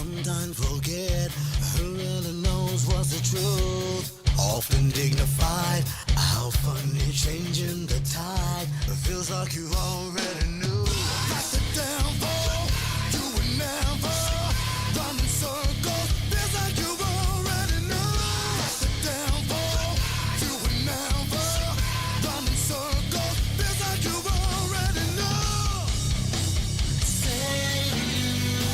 sometimes forget who really knows what's the truth. Often dignified, how funny changing the tide. It feels like you already knew. That's the devil, you would never run in circles. Feels like you already knew. That's the devil, you would never run in circles. Feels like you already knew. Say you,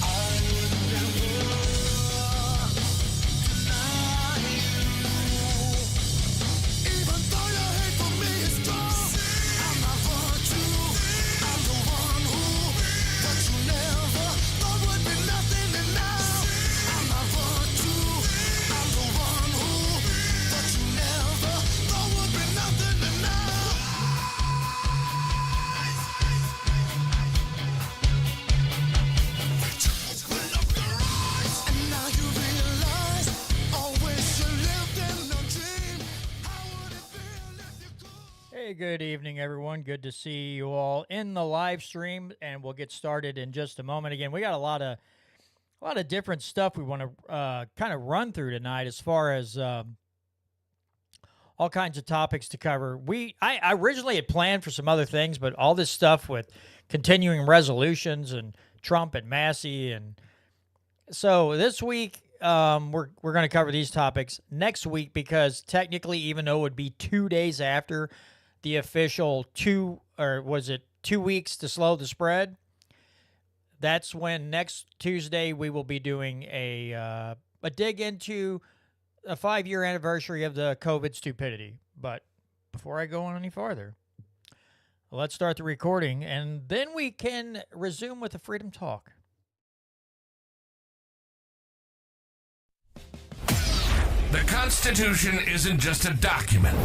I would never deny you. Even though your hate for me is strong, I'm not virtue. I'm the one who, but you never thought would be nothing and now. I'm not virtue. I'm the one who, but you never thought would be nothing and now. And now you realize, always you lived in a dream. How would it feel if you could? Hey, good evening, everyone. Good to see you all in the live stream, and we'll get started in just a moment. Again, we got a lot of different stuff we want to kind of run through tonight, as far as all kinds of topics to cover. I originally had planned for some other things, but all this stuff with continuing resolutions and Trump and Massie, and so this week we're going to cover these topics. Next week, because technically, even though it would be 2 days after the official 2 weeks to slow the spread, that's when next Tuesday we will be doing a dig into a 5-year anniversary of the COVID stupidity. But before I go on any farther, let's start the recording, and then we can resume with the Freedom Talk. The Constitution isn't just a document.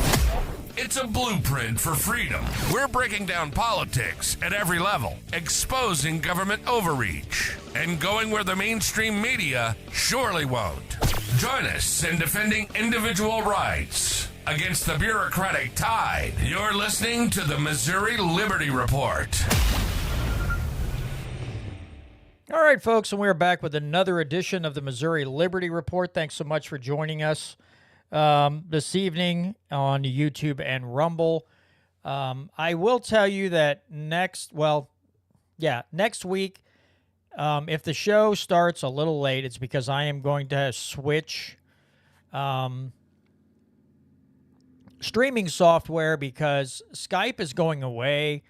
It's a blueprint for freedom. We're breaking down politics at every level, exposing government overreach, and going where the mainstream media surely won't. Join us in defending individual rights against the bureaucratic tide. You're listening to the Missouri Liberty Report. All right, folks, and we're back with another edition of the Missouri Liberty Report. Thanks so much for joining us this evening on YouTube and Rumble. I will tell you that next week, if the show starts a little late, it's because I am going to switch streaming software, because Skype is going away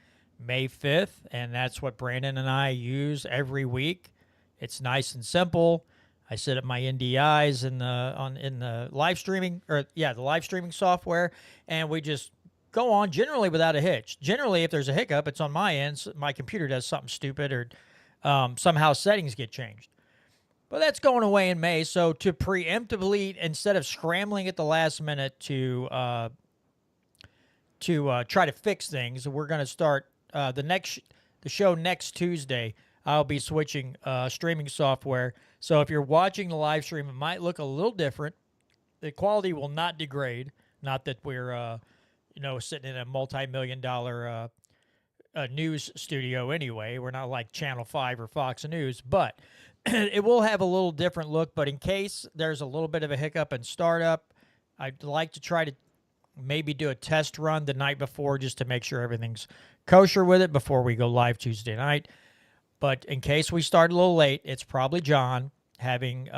May 5th, and that's what Brandon and I use every week. It's nice and simple. I set up my NDIs in the live streaming, the live streaming software, and we just go on generally without a hitch. Generally, if there's a hiccup, it's on my end. My computer does something stupid, or somehow settings get changed. But that's going away in May, so to preemptively, instead of scrambling at the last minute to try to fix things, we're going to start the show next Tuesday. I'll be switching streaming software. So if you're watching the live stream, it might look a little different. The quality will not degrade. Not that we're sitting in a multi-million-dollar news studio anyway. We're not like Channel 5 or Fox News, but it will have a little different look. But in case there's a little bit of a hiccup in startup, I'd like to try to maybe do a test run the night before, just to make sure everything's kosher with it before we go live Tuesday night. But in case we start a little late, it's probably John having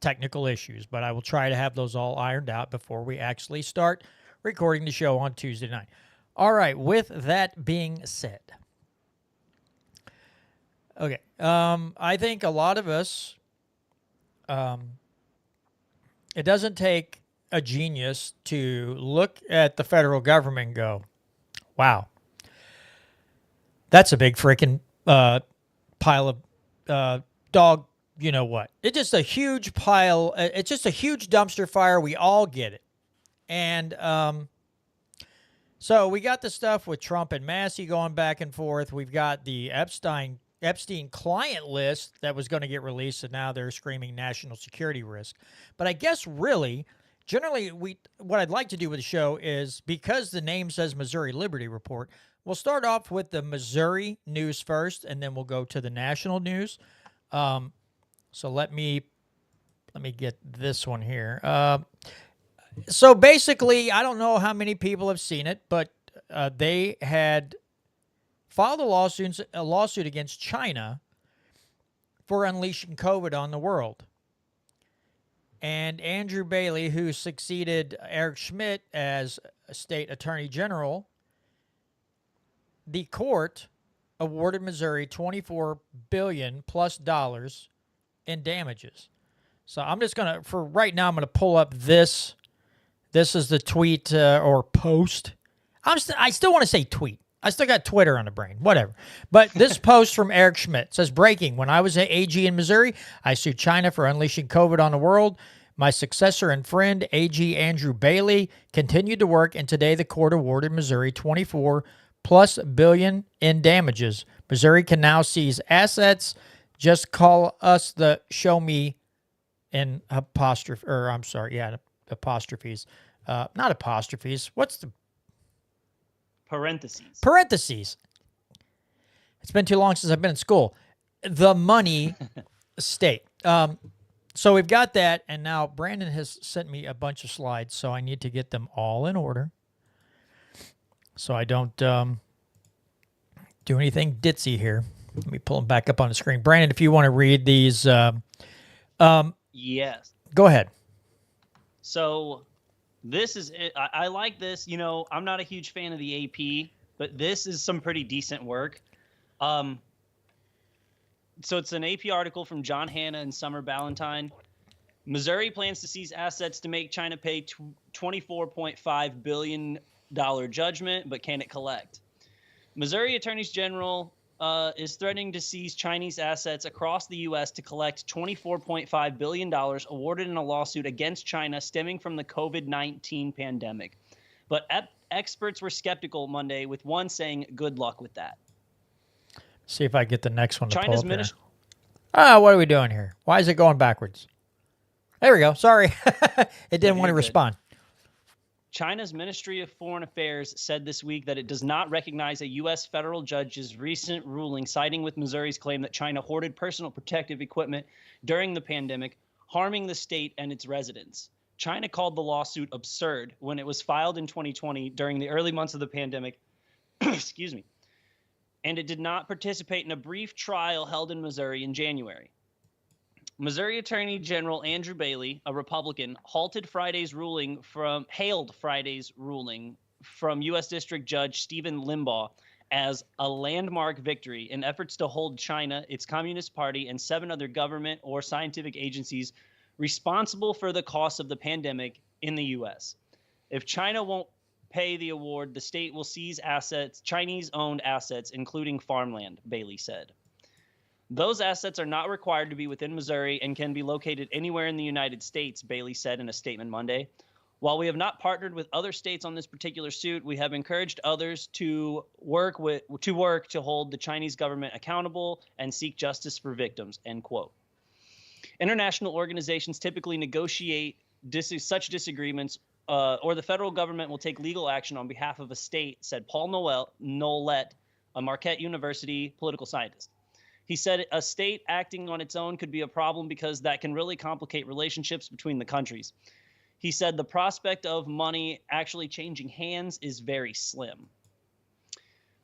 technical issues. But I will try to have those all ironed out before we actually start recording the show on Tuesday night. All right, with that being said, okay, I think a lot of us, it doesn't take a genius to look at the federal government and go, wow, that's a big freaking pile of dog, you know what. It's just a huge pile. It's just a huge dumpster fire. We all get it. And so we got the stuff with Trump and Massie going back and forth. We've got the Epstein client list that was going to get released, and now they're screaming national security risk. But I guess really, generally, what I'd like to do with the show is, because the name says Missouri Liberty Report, We'll start off with the Missouri news first, and then we'll go to the national news. So let me get this one here. So basically, I don't know how many people have seen it, but they had filed a lawsuit against China for unleashing COVID on the world. And Andrew Bailey, who succeeded Eric Schmidt as state attorney general, the court awarded Missouri $24 billion plus in damages. So I'm just gonna, for right now, I'm gonna pull up this. This is the tweet or post. I still want to say tweet. I still got Twitter on the brain. Whatever. But this post from Eric Schmidt says, breaking. When I was at AG in Missouri, I sued China for unleashing COVID on the world. My successor and friend, AG Andrew Bailey, continued to work, and today the court awarded Missouri $24+ billion in damages. Missouri can now seize assets. Just call us the show me in apostrophe, or I'm sorry, yeah, apostrophes. Not apostrophes. What's the Parentheses. Parentheses. It's been too long since I've been in school. The money state. So we've got that, and now Brandon has sent me a bunch of slides, so I need to get them all in order so I don't do anything ditzy here. Let me pull them back up on the screen. Brandon, if you want to read these. Yes. Go ahead. So this is, I like this. You know, I'm not a huge fan of the AP, but this is some pretty decent work. So it's an AP article from John Hanna and Summer Ballantyne. Missouri plans to seize assets to make China pay $24.5 billion judgment, but can it collect? Missouri Attorney General is threatening to seize Chinese assets across the U.S. to collect $24.5 billion awarded in a lawsuit against China stemming from the COVID-19 pandemic. But experts were skeptical Monday, with one saying, good luck with that. See if I get the next one to China's pull up here. What are we doing here? Why is it going backwards? There we go. Sorry. It didn't want to respond. China's Ministry of Foreign Affairs said this week that it does not recognize a U.S. federal judge's recent ruling siding with Missouri's claim that China hoarded personal protective equipment during the pandemic, harming the state and its residents. China called the lawsuit absurd when it was filed in 2020 during the early months of the pandemic. Excuse me. And it did not participate in a brief trial held in Missouri in January. Missouri Attorney General Andrew Bailey, a Republican, hailed Friday's ruling from U.S. District Judge Stephen Limbaugh as a landmark victory in efforts to hold China, its Communist Party, and 7 other government or scientific agencies responsible for the costs of the pandemic in the U.S. If China won't pay the award, the state will seize assets, Chinese-owned assets, including farmland, Bailey said. Those assets are not required to be within Missouri and can be located anywhere in the United States, Bailey said in a statement Monday. While we have not partnered with other states on this particular suit, we have encouraged others to work to hold the Chinese government accountable and seek justice for victims, end quote. International organizations typically negotiate such disagreements, or the federal government will take legal action on behalf of a state, said Paul Nolet, a Marquette University political scientist. He said a state acting on its own could be a problem because that can really complicate relationships between the countries. He said the prospect of money actually changing hands is very slim.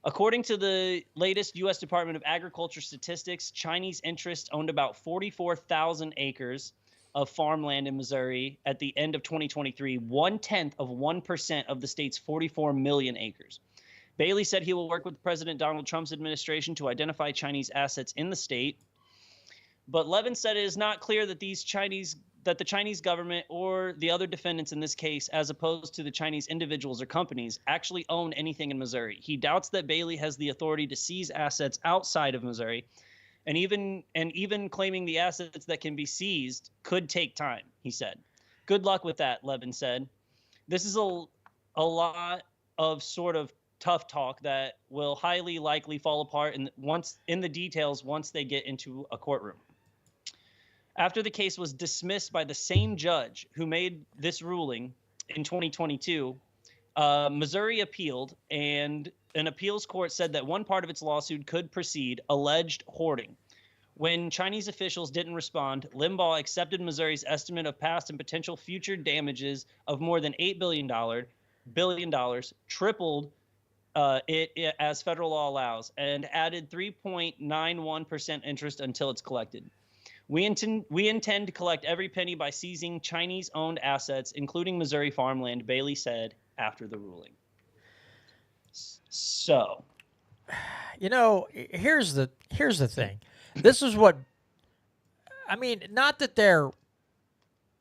According to the latest U.S. Department of Agriculture statistics, Chinese interests owned about 44,000 acres of farmland in Missouri at the end of 2023, 0.1% of the state's 44 million acres. Bailey said he will work with President Donald Trump's administration to identify Chinese assets in the state. But Levin said it is not clear that the Chinese government or the other defendants in this case, as opposed to the Chinese individuals or companies, actually own anything in Missouri. He doubts that Bailey has the authority to seize assets outside of Missouri, and even claiming the assets that can be seized could take time, he said. Good luck with that, Levin said. This is a lot of sort of tough talk that will highly likely fall apart in the details once they get into a courtroom. After the case was dismissed by the same judge who made this ruling in 2022, Missouri appealed, and an appeals court said that one part of its lawsuit could proceed, alleged hoarding. When Chinese officials didn't respond, Limbaugh accepted Missouri's estimate of past and potential future damages of more than $8 billion, tripled it as federal law allows, and added 3.91% interest until it's collected. We intend to collect every penny by seizing Chinese-owned assets, including Missouri farmland, Bailey said after the ruling. So, here's the thing. This is what I mean. Not that they're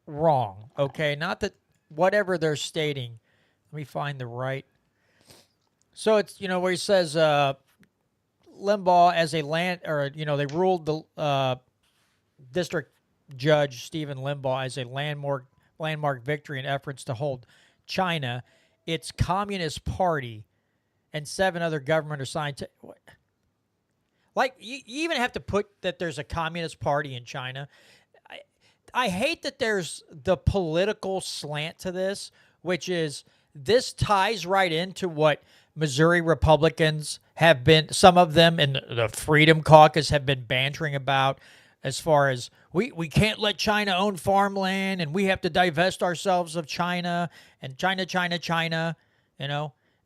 wrong, okay? Not that whatever they're stating. Let me find the right. So it's where he says Limbaugh as a they ruled the district judge Stephen Limbaugh as a landmark victory in efforts to hold China, its Communist Party, and 7 other government or scientific. Like, you even have to put that there's a Communist Party in China. I hate that there's the political slant to this, which is this ties right into what Missouri Republicans have been, some of them in the Freedom Caucus have been bantering about, as far as we can't let China own farmland and we have to divest ourselves of China and China,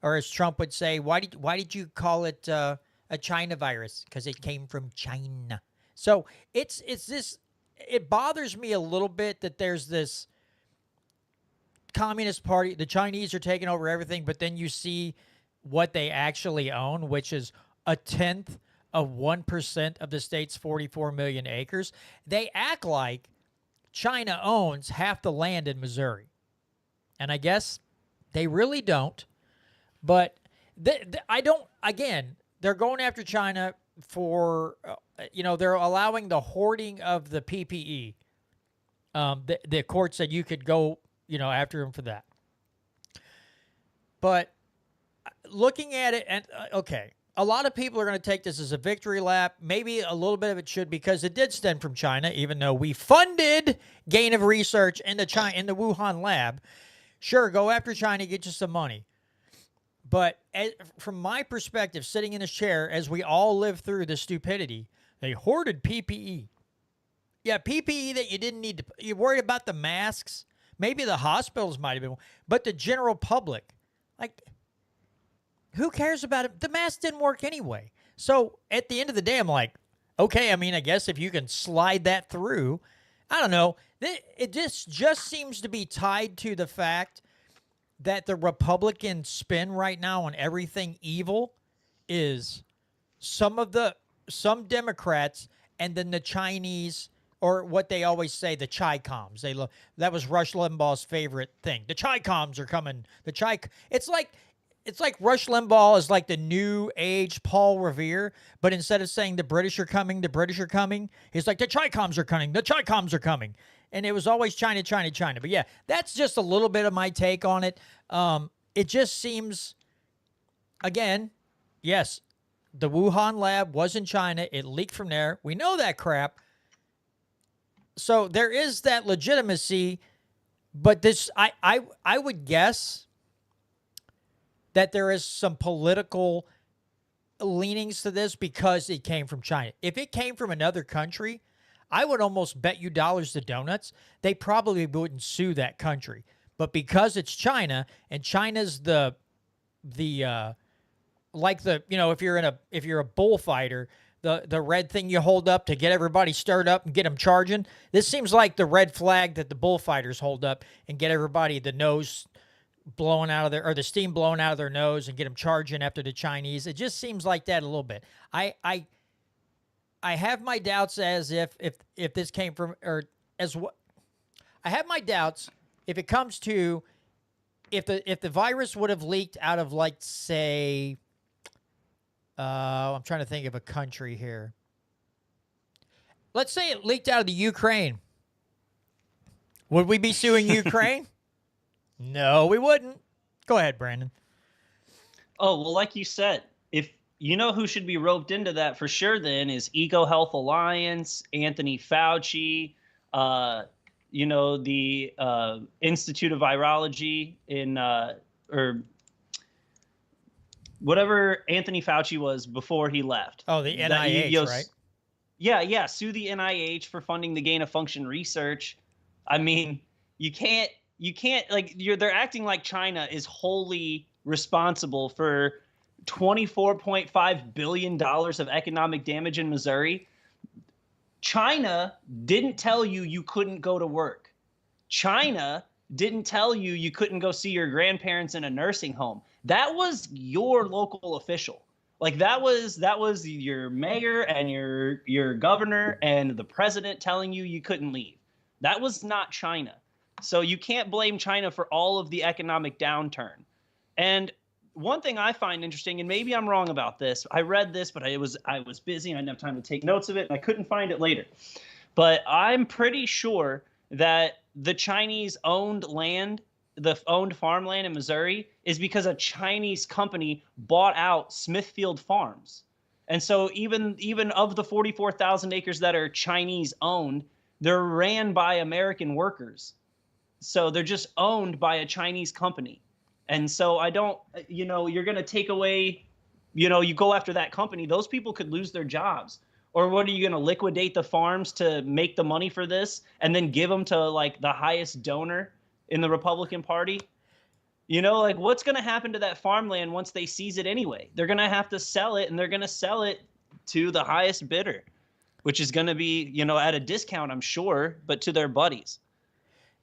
or as Trump would say, why did you call it a China virus? Because it came from China. So it's this. It bothers me a little bit that there's this Communist Party. The Chinese are taking over everything, but then you see what they actually own, which is 1/10 of 1% of the state's 44 million acres. They act like China owns half the land in Missouri. And I guess they really don't. But I don't, again, they're going after China for, they're allowing the hoarding of the PPE. The court said you could go, after them for that. But looking at it, and okay, a lot of people are going to take this as a victory lap. Maybe a little bit of it should, because it did stem from China, even though we funded gain of research in the Wuhan lab. Sure, go after China, get you some money. But from my perspective, sitting in this chair, as we all live through the stupidity, they hoarded PPE. Yeah, PPE that you didn't need to. You're worried about the masks. Maybe the hospitals might have been, but the general public, like, who cares about it? The mask didn't work anyway. So at the end of the day, I'm like, okay, I guess if you can slide that through, I don't know. It just seems to be tied to the fact that the Republican spin right now on everything evil is some Democrats, and then the Chinese, or what they always say, the Chi-coms. That was Rush Limbaugh's favorite thing. The Chi-coms are coming. It's like Rush Limbaugh is like the new age Paul Revere, but instead of saying the British are coming, he's like, the Chi-coms are coming, the Chi-coms are coming. And it was always China, China, China. But yeah, that's just a little bit of my take on it. It just seems, again, yes, the Wuhan lab was in China. It leaked from there. We know that crap. So there is that legitimacy, but this, I would guess that there is some political leanings to this because it came from China. If it came from another country, I would almost bet you dollars to donuts they probably wouldn't sue that country. But because it's China, and China's if you're a bullfighter, the red thing you hold up to get everybody stirred up and get them charging, this seems like the red flag that the bullfighters hold up and get everybody the nose blowing out of the steam blowing out of their nose and get them charging after the Chinese. It just seems like that a little bit. I have my doubts as if this came from, or as what I have my doubts if it comes to if the virus would have leaked out of, like, say, I'm trying to think of a country here. Let's say it leaked out of the Ukraine. Would we be suing Ukraine? No, we wouldn't. Go ahead, Brandon. Oh, well, like you said, if you know who should be roped into that for sure, then is Eco Health Alliance, Anthony Fauci, the Institute of Virology in, whatever Anthony Fauci was before he left. Oh, the NIH, right? Yeah, sue the NIH for funding the gain of function research. I mean, you can't like they're acting like China is wholly responsible for $24.5 billion of economic damage in Missouri. China didn't tell you couldn't go to work. China didn't tell you couldn't go see your grandparents in a nursing home. That was your local official. Like that was your mayor and your governor and the president telling you couldn't leave. That was not China. So you can't blame China for all of the economic downturn. And one thing I find interesting, and maybe I'm wrong about this, I read this, but I was busy and I didn't have time to take notes of it, and I couldn't find it later. But I'm pretty sure that the Chinese owned land, the owned farmland in Missouri, is because a Chinese company bought out Smithfield Farms. And so even of the 44,000 acres that are Chinese owned, they're ran by American workers. So they're just owned by a Chinese company. And so I don't, you're going to take away, you go after that company, those people could lose their jobs. Or what, are you going to liquidate the farms to make the money for this and then give them to like the highest donor in the Republican Party? Like what's going to happen to that farmland once they seize it anyway? They're going to have to sell it, and they're going to sell it to the highest bidder, which is going to be, at a discount, I'm sure, but to their buddies.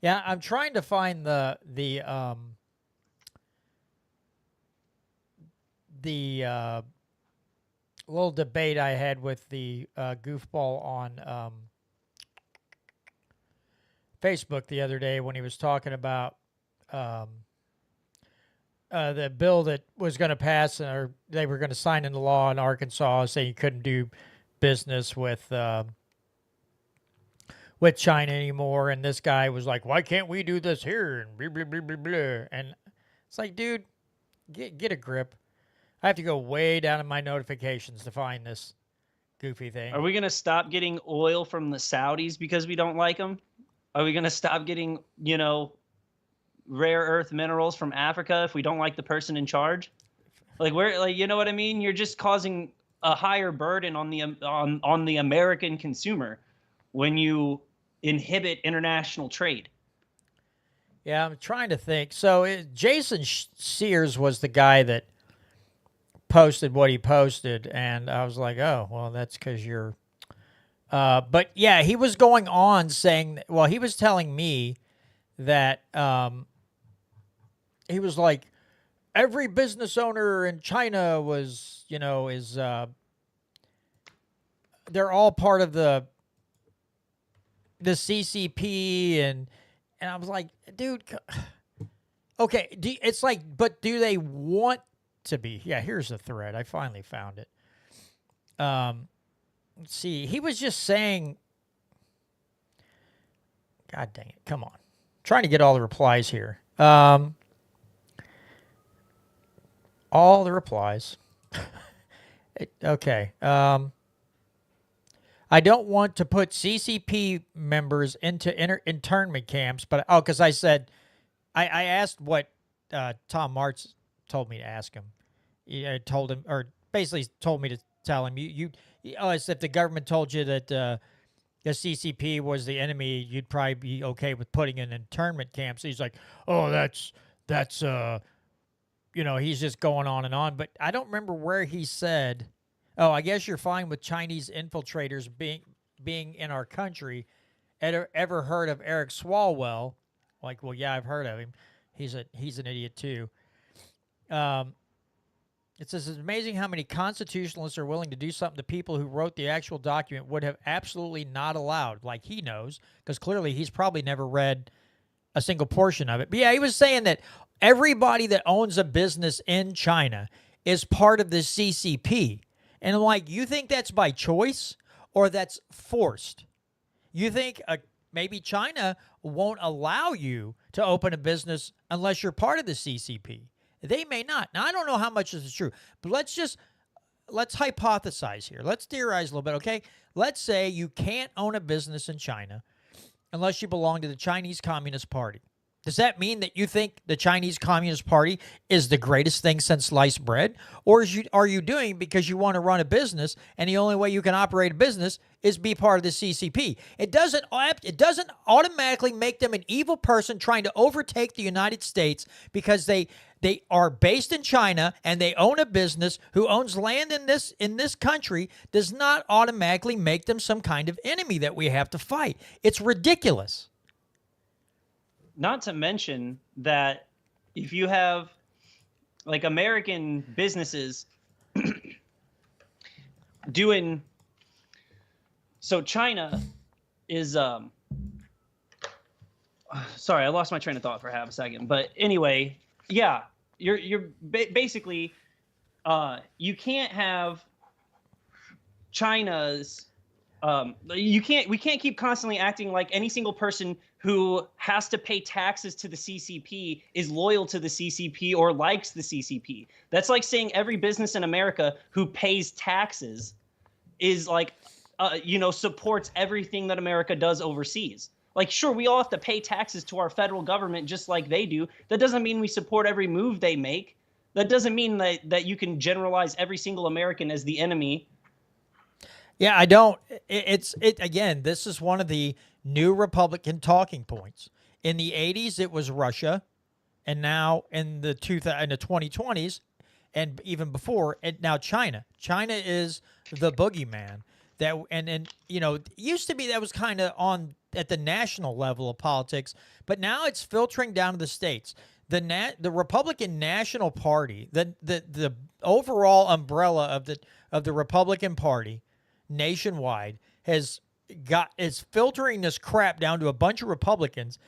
Yeah, I'm trying to find the little debate I had with the goofball on Facebook the other day when he was talking about the bill that was going to pass, or they were going to sign into law in Arkansas saying you couldn't do business with China anymore. And this guy was like, "Why can't we do this here?" And blah, blah, blah, blah, blah. And it's like, dude, get a grip. I have to go way down in my notifications to find this goofy thing. Are we going to stop getting oil from the Saudis because we don't like them? Are we going to stop getting, rare earth minerals from Africa if we don't like the person in charge? Like, you know what I mean? You're just causing a higher burden on the American consumer when you inhibit international trade. Yeah, I'm trying to think. So Jason Sears was the guy that posted what he posted, and I was like, oh, well, that's because you're but yeah, he was going on saying, well, he was telling me that he was like, every business owner in China was, they're all part of the CCP, and I was like, dude, okay, it's like, but do they want to be? Yeah, here's the thread. I finally found it. Let's see. He was just saying, God dang it. Come on. Trying to get all the replies here. All the replies. Okay. I don't want to put CCP members into internment camps, but, because I said, I asked what Tom Martz told me to ask him. I told him, or basically told me to tell him, as if the government told you that the CCP was the enemy, you'd probably be okay with putting in internment camps. He's like, oh, that's he's just going on and on. But I don't remember where he said, oh, I guess you're fine with Chinese infiltrators being in our country. Ever heard of Eric Swalwell? Like, well, yeah, I've heard of him. He's an idiot too. It says, it's amazing how many constitutionalists are willing to do something the people who wrote the actual document would have absolutely not allowed. Like he knows, because clearly he's probably never read a single portion of it. But yeah, he was saying that everybody that owns a business in China is part of the CCP. And I'm like, you think that's by choice or that's forced? You think maybe China won't allow you to open a business unless you're part of the CCP? They may not. Now, I don't know how much this is true, but let's hypothesize here. Let's theorize a little bit, okay? Let's say you can't own a business in China unless you belong to the Chinese Communist Party. Does that mean that you think the Chinese Communist Party is the greatest thing since sliced bread? Or are you doing it because you want to run a business, and the only way you can operate a business is be part of the CCP? It doesn't automatically make them an evil person trying to overtake the United States because they are based in China and they own a business who owns land in this country. Does not automatically make them some kind of enemy that we have to fight. It's ridiculous. Not to mention that if you have like American businesses doing, so China is sorry, I lost my train of thought for half a second, but anyway, yeah, you're basically you can't have China's we can't keep constantly acting like any single person who has to pay taxes to the CCP is loyal to the CCP or likes the CCP. That's like saying every business in America who pays taxes is like, supports everything that America does overseas. Like, sure, we all have to pay taxes to our federal government just like they do. That doesn't mean we support every move they make. That doesn't mean that you can generalize every single American as the enemy. Yeah, I don't. Again, this is one of the new Republican talking points. In the 80s, it was Russia, and now in the 2020s, and even before, and now China. China is the boogeyman. And it used to be that was kind of on at the national level of politics, but now it's filtering down to the states. The Republican National Party, the overall umbrella of the Republican Party nationwide is filtering this crap down to a bunch of Republicans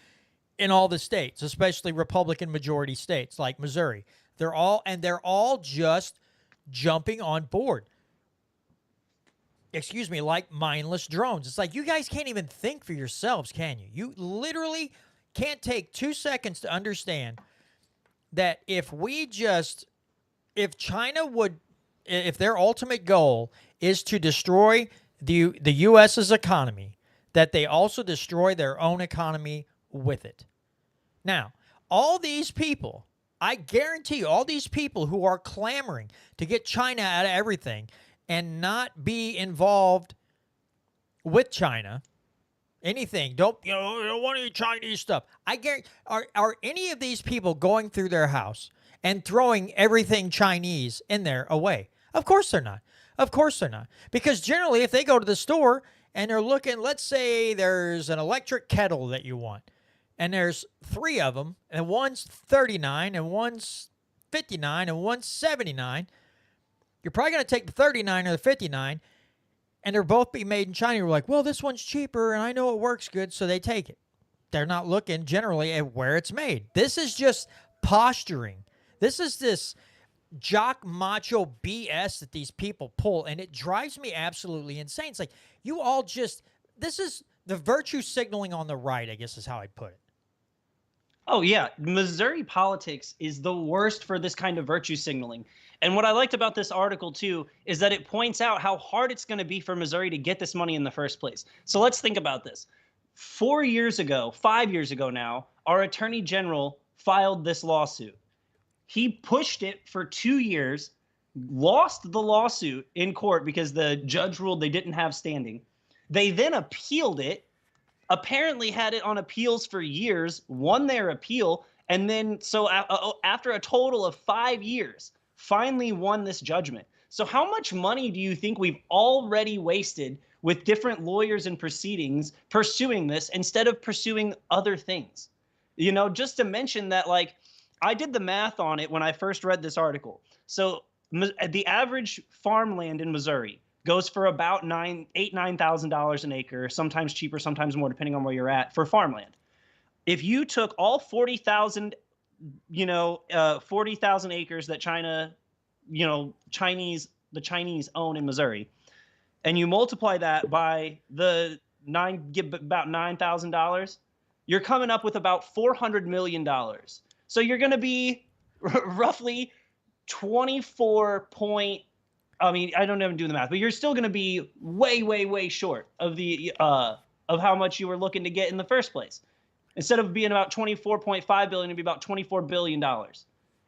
in all the states, especially Republican majority states like Missouri. They're all just jumping on board. Excuse me, like mindless drones. It's like, you guys can't even think for yourselves, can you? You literally can't take 2 seconds to understand that if their ultimate goal is to destroy the U.S.'s economy, that they also destroy their own economy with it. Now, all these people, I guarantee you, all these people who are clamoring to get China out of everything and not be involved with China, anything, don't want any Chinese stuff. I guarantee, are any of these people going through their house and throwing everything Chinese in there away? Of course they're not. Of course they're not. Because generally, if they go to the store and they're looking, let's say there's an electric kettle that you want, and there's 3 of them, and one's $39, and one's $59, and one's $79, you're probably going to take the $39 or the $59, and they're both be made in China. You're like, well, this one's cheaper, and I know it works good, so they take it. They're not looking generally at where it's made. This is just posturing. This is this jock macho BS that these people pull, and it drives me absolutely insane. It's like, you all this is the virtue signaling on the right, I guess is how I'd put it. Oh, yeah. Missouri politics is the worst for this kind of virtue signaling. And what I liked about this article, too, is that it points out how hard it's going to be for Missouri to get this money in the first place. So let's think about this. 5 years ago now, our attorney general filed this lawsuit. He pushed it for 2 years, lost the lawsuit in court because the judge ruled they didn't have standing. They then appealed it, apparently had it on appeals for years, won their appeal, and then after a total of 5 years, finally won this judgment. So how much money do you think we've already wasted with different lawyers and proceedings pursuing this instead of pursuing other things? Just to mention that, like, I did the math on it when I first read this article. So the average farmland in Missouri goes for about $9,000 an acre, sometimes cheaper, sometimes more, depending on where you're at, for farmland. If you took all 40,000 acres that the Chinese own in Missouri, and you multiply that by about $9,000, you're coming up with about $400 million. So you're going to be roughly 24 point. I mean, I don't even do the math, but you're still going to be way, way, way short of the of how much you were looking to get in the first place. Instead of being about $24.5 billion, it'd be about $24 billion.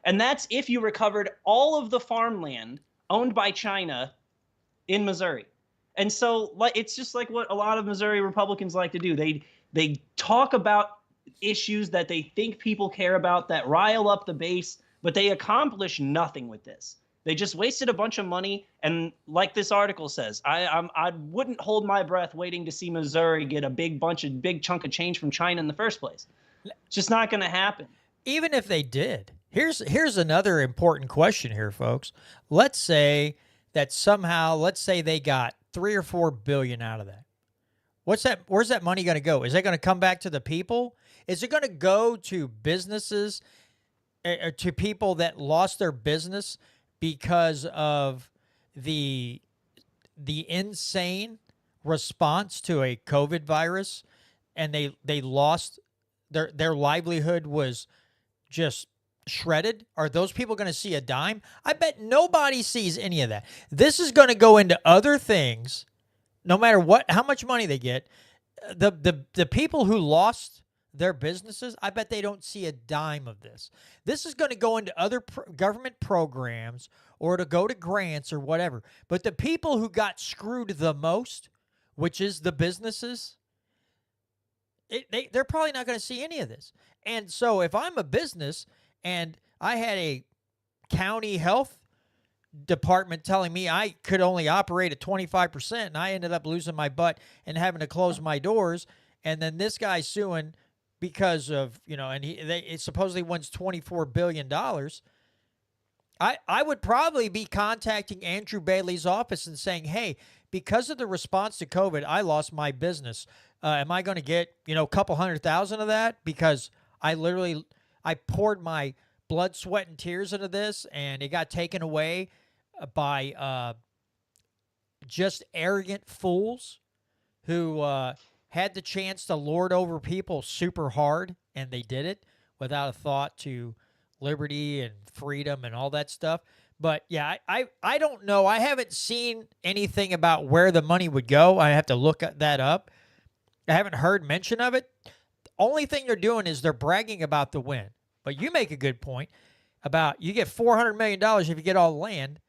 And that's if you recovered all of the farmland owned by China in Missouri. And so it's just like what a lot of Missouri Republicans like to do. They talk about issues that they think people care about, that rile up the base, but they accomplish nothing with this. They just wasted a bunch of money. And like this article says, I wouldn't hold my breath waiting to see Missouri get a big chunk of change from China in the first place. It's just not going to happen. Even if they did, here's another important question here, folks. Let's say that somehow, let's say they got 3 or 4 billion out of that. Where's that money going to go? Is it going to come back to the people? Is it going to go to businesses, to people that lost their business because of the insane response to a COVID virus, and they lost their livelihood was just shredded? Are those people going to see a dime? I bet nobody sees any of that. This is going to go into other things, no matter how much money they get. The people who lost their businesses, I bet they don't see a dime of this. This is going to go into other government programs or to go to grants or whatever. But the people who got screwed the most, which is the businesses, they're probably not going to see any of this. And so if I'm a business and I had a county health department telling me I could only operate at 25%, and I ended up losing my butt and having to close my doors, and then this guy's suing because of, and it supposedly wins $24 billion, I would probably be contacting Andrew Bailey's office and saying, hey, because of the response to COVID, I lost my business. Am I going to get, a couple $100,000 of that? Because I poured my blood, sweat, and tears into this, and it got taken away by just arrogant fools who had the chance to lord over people super hard, and they did it without a thought to liberty and freedom and all that stuff. But yeah, I don't know. I haven't seen anything about where the money would go. I have to look that up. I haven't heard mention of it. The only thing they're doing is they're bragging about the win. But you make a good point about you get $400 million if you get all the land.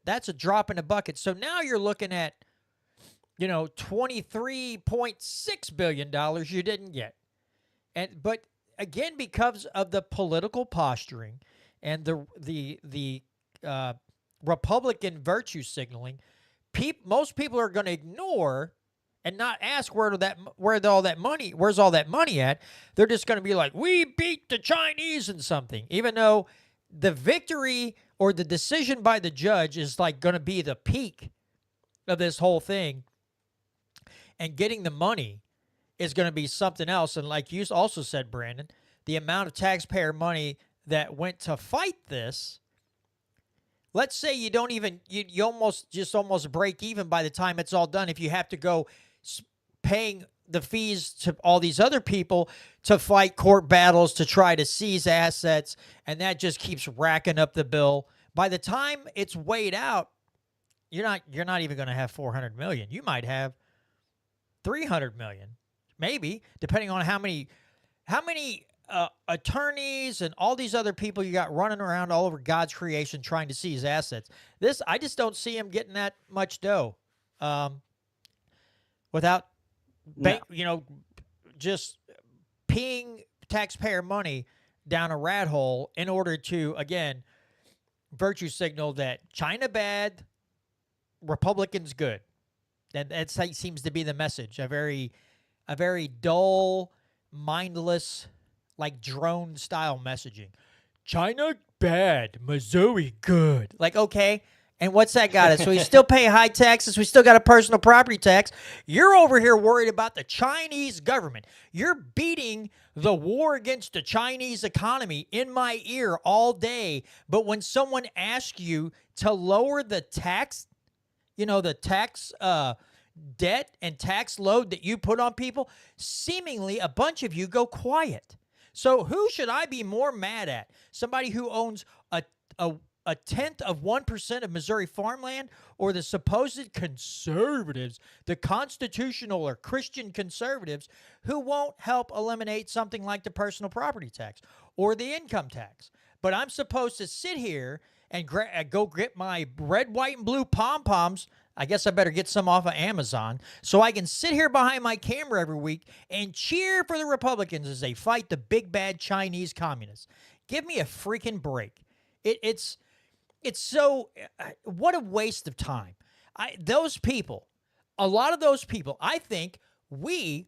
That's a drop in the bucket. So now you're looking at, $23.6 billion you didn't get. But again, because of the political posturing and the Republican virtue signaling, most people are going to ignore and not ask where's all that money at. They're just going to be like, we beat the Chinese in something, even though the victory or the decision by the judge is like going to be the peak of this whole thing, and getting the money is going to be something else. And like you also said, Brandon, the amount of taxpayer money that went to fight this, let's say you don't even, you almost break even by the time it's all done if you have to go paying the fees to all these other people to fight court battles to try to seize assets, and that just keeps racking up the bill. By the time it's weighed out, you're not even going to have 400 million. You might have 300 million, maybe, depending on how many attorneys and all these other people you got running around all over God's creation trying to seize assets. I just don't see him getting that much dough without just peeing taxpayer money down a rat hole in order to, again, virtue signal that China bad, Republicans good. That seems to be the message. A very dull, mindless, like drone style messaging. China bad, Missouri good. Like, okay, and what's that got us? So we still pay high taxes. We still got a personal property tax. You're over here worried about the Chinese government. You're beating the war against the Chinese economy in my ear all day. But when someone asks you to lower the tax, the tax debt and tax load that you put on people, seemingly a bunch of you go quiet. So who should I be more mad at? Somebody who owns a a tenth of 1% of Missouri farmland, or the supposed conservatives, the constitutional or Christian conservatives, who won't help eliminate something like the personal property tax or the income tax. But I'm supposed to sit here and go get my red, white, and blue pom-poms. I guess I better get some off of Amazon so I can sit here behind my camera every week and cheer for the Republicans as they fight the big bad Chinese communists. Give me a freaking break. It's so, what a waste of time. Those people, a lot of those people, I think we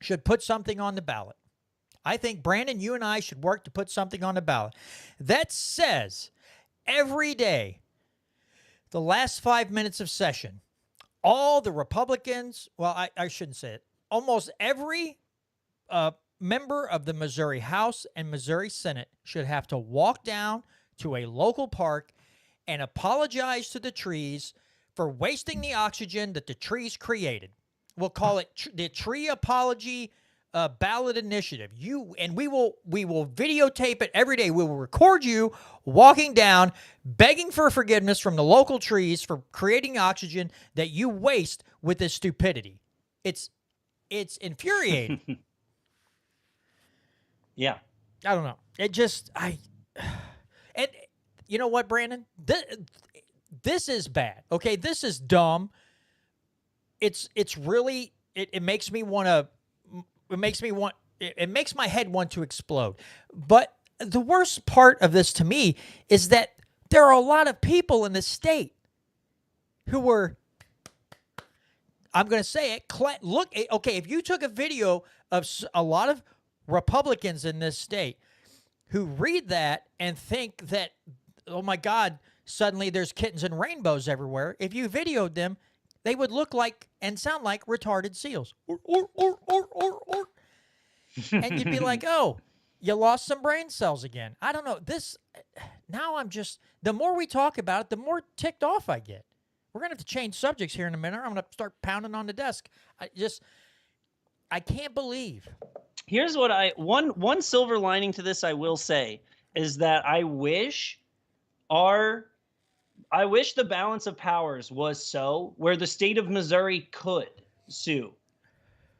should put something on the ballot. I think, Brandon, you and I should work to put something on the ballot that says every day, the last 5 minutes of session, all the Republicans, well, I shouldn't say it, almost every member of the Missouri House and Missouri Senate should have to walk down to a local park and apologize to the trees for wasting the oxygen that the trees created. We'll call it the Tree Apology Ballot Initiative. We will videotape it every day. We will record you walking down, begging for forgiveness from the local trees for creating oxygen that you waste with this stupidity. It's infuriating. Yeah. I don't know. And you know what, Brandon? This is bad. Okay, this is dumb. It's really it makes me want to. It makes my head want to explode. But the worst part of this to me is that there are a lot of people in the state who were, I'm going to say it, look, okay, if you took a video of a lot of Republicans in this state who read that and think that, oh my God, suddenly there's kittens and rainbows everywhere, if you videoed them, they would look like and sound like retarded seals. And you'd be like, oh, you lost some brain cells again. I don't know. Now the more we talk about it, the more ticked off I get. We're going to have to change subjects here in a minute. I'm going to start pounding on the desk. I can't believe. Here's what one silver lining to this I will say is that I wish the balance of powers was so where the state of Missouri could sue.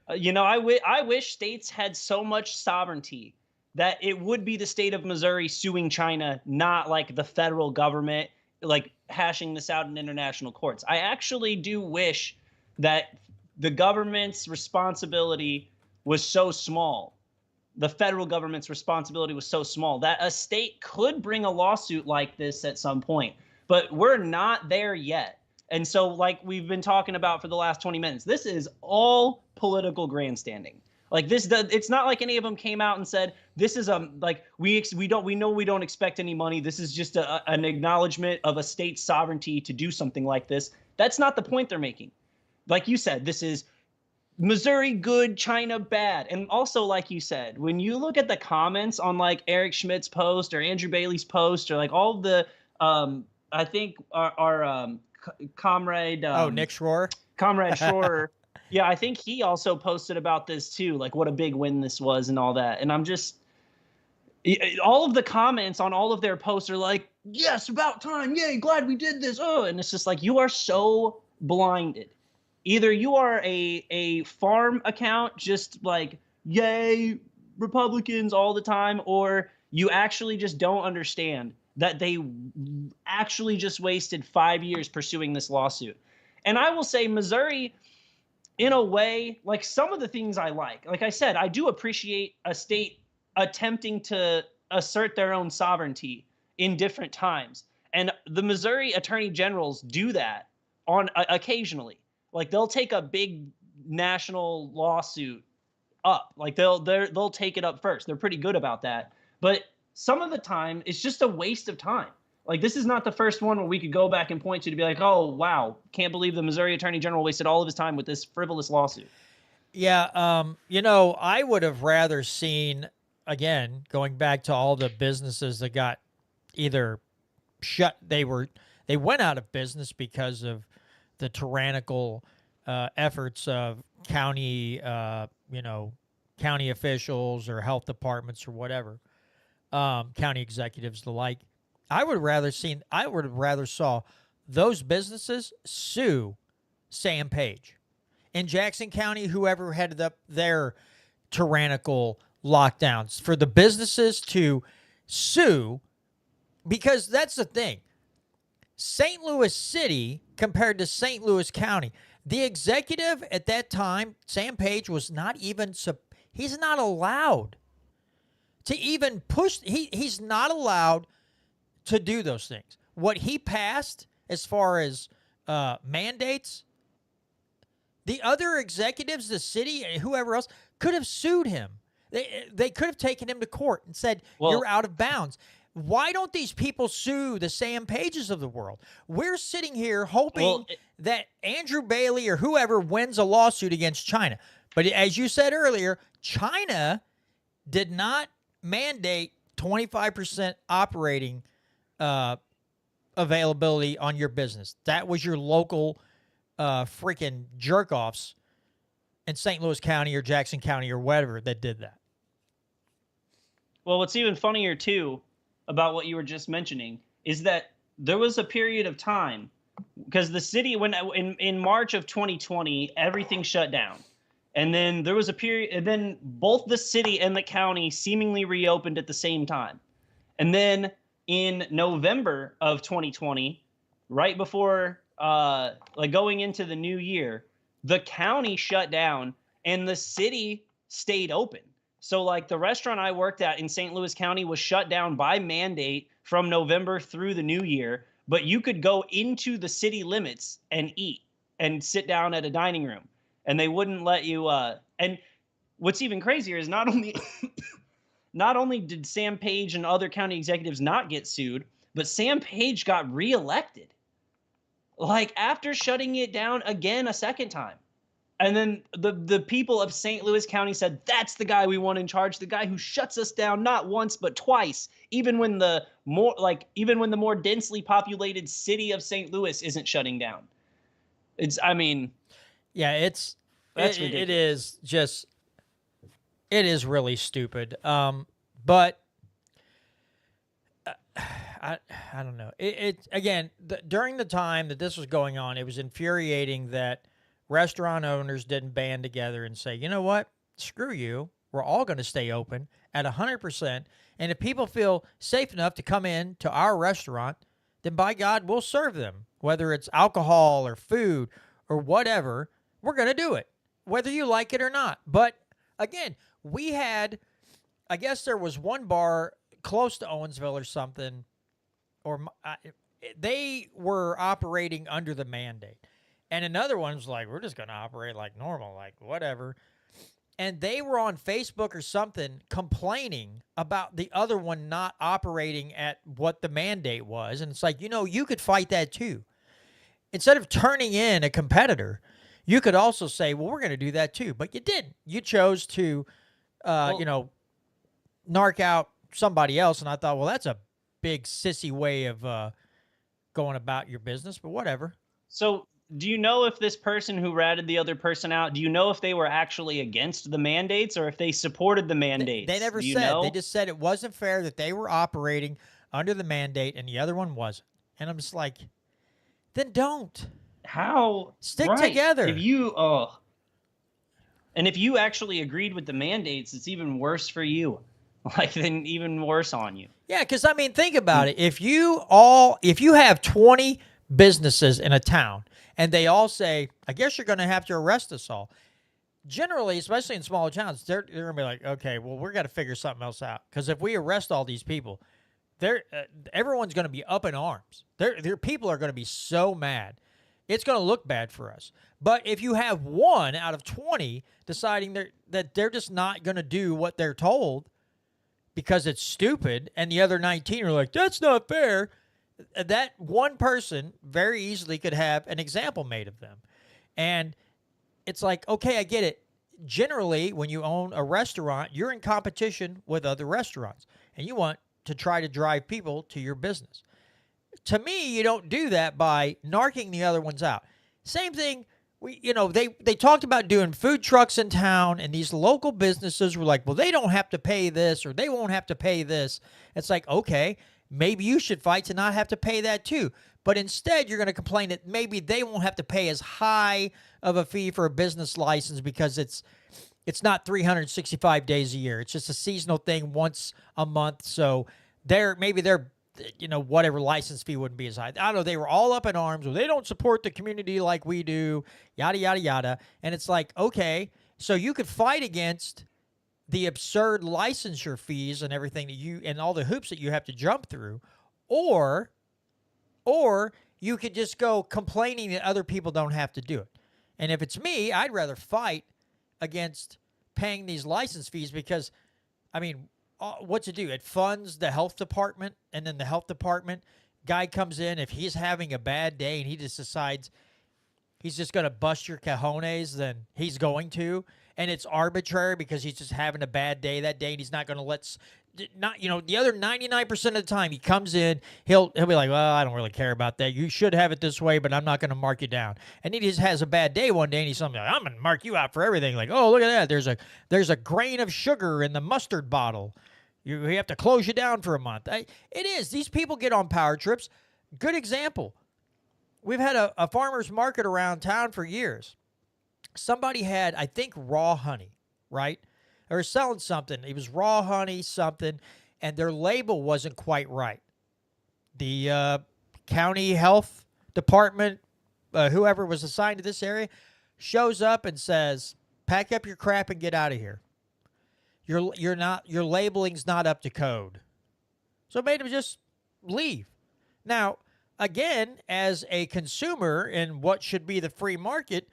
I wish states had so much sovereignty that it would be the state of Missouri suing China, not like the federal government, like hashing this out in international courts. I actually do wish that the government's responsibility was so small. The federal government's responsibility was so small that a state could bring a lawsuit like this at some point. But we're not there yet. And so, like we've been talking about for the last 20 minutes, this is all political grandstanding. Like it's not like any of them came out and said, this is we don't expect any money. This is just an acknowledgement of a state's sovereignty to do something like this. That's not the point they're making. Like you said, this is Missouri good, China bad. And also, like you said, when you look at the comments on like Eric Schmidt's post or Andrew Bailey's post or like all the I think our comrade Nick Schroer. Comrade Schroer. Yeah, I think he also posted about this too, like what a big win this was and all that. And I'm just all of the comments on all of their posts are like, yes, about time. Yay, glad we did this. Oh, and it's just like you are so blinded. Either you are a farm account just like, yay, Republicans all the time, or you actually just don't understand that they actually just wasted 5 years pursuing this lawsuit. And I will say Missouri, in a way, like some of the things I like I said, I do appreciate a state attempting to assert their own sovereignty in different times. And the Missouri attorney generals do that occasionally. Like they'll take a big national lawsuit up. Like they'll take it up first. They're pretty good about that. But some of the time it's just a waste of time. Like this is not the first one where we could go back and point to be like, oh, wow, can't believe the Missouri Attorney General wasted all of his time with this frivolous lawsuit. Yeah, I would have rather seen, again, going back to all the businesses that got either shut, they went out of business because of the tyrannical efforts of county officials or health departments or whatever, county executives, the like. I would rather saw those businesses sue Sam Page in Jackson County, whoever headed up their tyrannical lockdowns, for the businesses to sue, because that's the thing. St. Louis City compared to St. Louis County, the executive at that time, Sam Page, was not even, he's not allowed to even push, he's not allowed to do those things. What he passed as far as mandates, the other executives, the city, and whoever else could have sued him. They could have taken him to court and said, you're out of bounds. Why don't these people sue the Sam Pages of the world? We're sitting here hoping that Andrew Bailey or whoever wins a lawsuit against China. But as you said earlier, China did not mandate 25% operating availability on your business. That was your local freaking jerk-offs in St. Louis County or Jackson County or whatever that did that. Well, what's even funnier, too, about what you were just mentioning is that there was a period of time, because the city, when in March of 2020, everything shut down. And then there was a period, and then both the city and the county seemingly reopened at the same time. And then in November of 2020, right before going into the new year, the county shut down and the city stayed open. So like the restaurant I worked at in St. Louis County was shut down by mandate from November through the new year, but you could go into the city limits and eat and sit down at a dining room, and they wouldn't let you. And what's even crazier is not only did Sam Page and other county executives not get sued, but Sam Page got reelected, like after shutting it down again a second time. And then the people of St. Louis County said, that's the guy we want in charge, the guy who shuts us down not once but twice, even when the more densely populated city of St. Louis isn't shutting down. That's ridiculous. It is really stupid. But I don't know. During the time that this was going on, it was infuriating that restaurant owners didn't band together and say, you know what, screw you. We're all going to stay open at 100%. And if people feel safe enough to come in to our restaurant, then by God, we'll serve them. Whether it's alcohol or food or whatever, we're going to do it, whether you like it or not. But again, I guess there was one bar close to Owensville or something, or they were operating under the mandate. And another one was like, we're just going to operate like normal, like whatever. And they were on Facebook or something complaining about the other one not operating at what the mandate was. And it's like, you could fight that too. Instead of turning in a competitor, you could also say, well, we're going to do that too. But you didn't. You chose to, narc out somebody else. And I thought, well, that's a big sissy way of going about your business, but whatever. So do you know if this person who ratted the other person out, do you know if they were actually against the mandates or if they supported the mandates? They never said. They just said it wasn't fair that they were operating under the mandate and the other one wasn't. And I'm just like, then don't. How? Stick together. And if you actually agreed with the mandates, it's even worse for you. Then even worse on you. Yeah, because think about it. If you have 20 businesses in a town and they all say, I guess you're going to have to arrest us all. Generally, especially in smaller towns, they're going to be like, okay, well, we're going to figure something else out. Because if we arrest all these people, everyone's going to be up in arms. Their people are going to be so mad. It's going to look bad for us. But if you have one out of 20 deciding that they're just not going to do what they're told because it's stupid, and the other 19 are like, that's not fair, that one person very easily could have an example made of them. And it's like, okay, I get it. Generally, when you own a restaurant, you're in competition with other restaurants, and you want to try to drive people to your business. To me, you don't do that by narking the other ones out. Same thing, they talked about doing food trucks in town, and these local businesses were like, well, they don't have to pay this or they won't have to pay this. It's like, okay, maybe you should fight to not have to pay that too. But instead, you're going to complain that maybe they won't have to pay as high of a fee for a business license because it's not 365 days a year. It's just a seasonal thing once a month. So maybe their whatever license fee wouldn't be as high. I don't know. They were all up in arms. Well, they don't support the community like we do, yada, yada, yada. And it's like, okay, so you could fight against the absurd licensure fees and everything and all the hoops that you have to jump through, or you could just go complaining that other people don't have to do it. And if it's me, I'd rather fight against paying these license fees because, I mean, what's it do? It funds the health department, and then the health department guy comes in. If he's having a bad day and he just decides he's just going to bust your cojones, then he's going to. And it's arbitrary because he's just having a bad day that day, and he's not going to the other 99% of the time he comes in, he'll be like, well, I don't really care about that. You should have it this way, but I'm not going to mark you down. And he just has a bad day one day, and he's something like, I'm going to mark you out for everything. Like, oh, look at that. There's a grain of sugar in the mustard bottle. You have to close you down for a month. It is. These people get on power trips. Good example. We've had a farmer's market around town for years. Somebody had, I think, raw honey, right? They were selling something. It was raw honey something, and their label wasn't quite right. The county health department, whoever was assigned to this area, shows up and says, pack up your crap and get out of here. Your labeling's not up to code. So it made them just leave. Now, again, as a consumer in what should be the free market,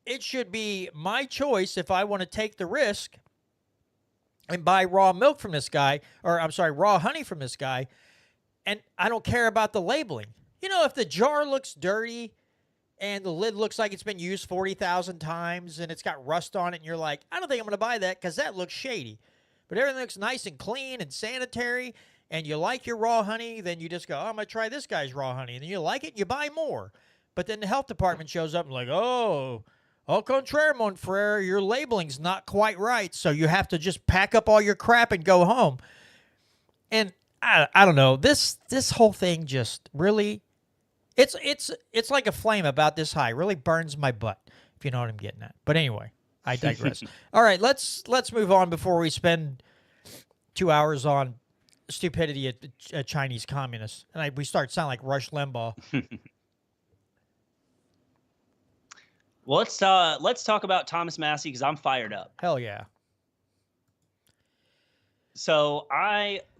it should be my choice if I want to take the risk and buy raw milk from this guy, or raw honey from this guy, and I don't care about the labeling. If the jar looks dirty and the lid looks like it's been used 40,000 times and it's got rust on it, and you're like, I don't think I'm going to buy that because that looks shady. But everything looks nice and clean and sanitary, and you like your raw honey, then you just go, I'm going to try this guy's raw honey. And then you like it, and you buy more. But then the health department shows up and like, oh, au contraire, mon frere, your labeling's not quite right, so you have to just pack up all your crap and go home. And I don't know, this whole thing just really, it's like a flame about this high. It really burns my butt, if you know what I'm getting at. But anyway, I digress. All right, let's move on before we spend 2 hours on stupidity at Chinese communists, and we start sounding like Rush Limbaugh. Well, let's talk about Thomas Massie because I'm fired up. Hell yeah. So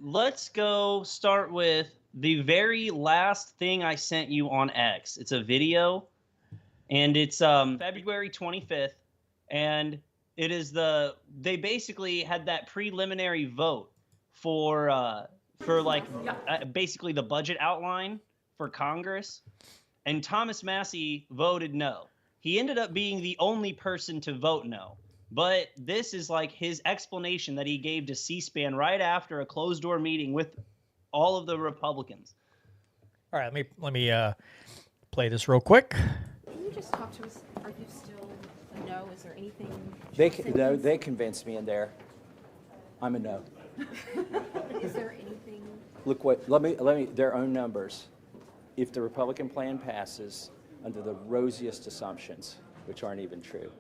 let's go start with the very last thing I sent you on X. It's a video, and it's February 25th, and it is they basically had that preliminary vote for basically the budget outline for Congress, and Thomas Massie voted no. He ended up being the only person to vote no. But this is like his explanation that he gave to C-SPAN right after a closed-door meeting with all of the Republicans. All right, let me play this real quick. Can you just talk to us? Are you still a no? Is there anything? They convinced me in there. I'm a no. Is there anything? Look let me their own numbers. If the Republican plan passes, under the rosiest assumptions, which aren't even true,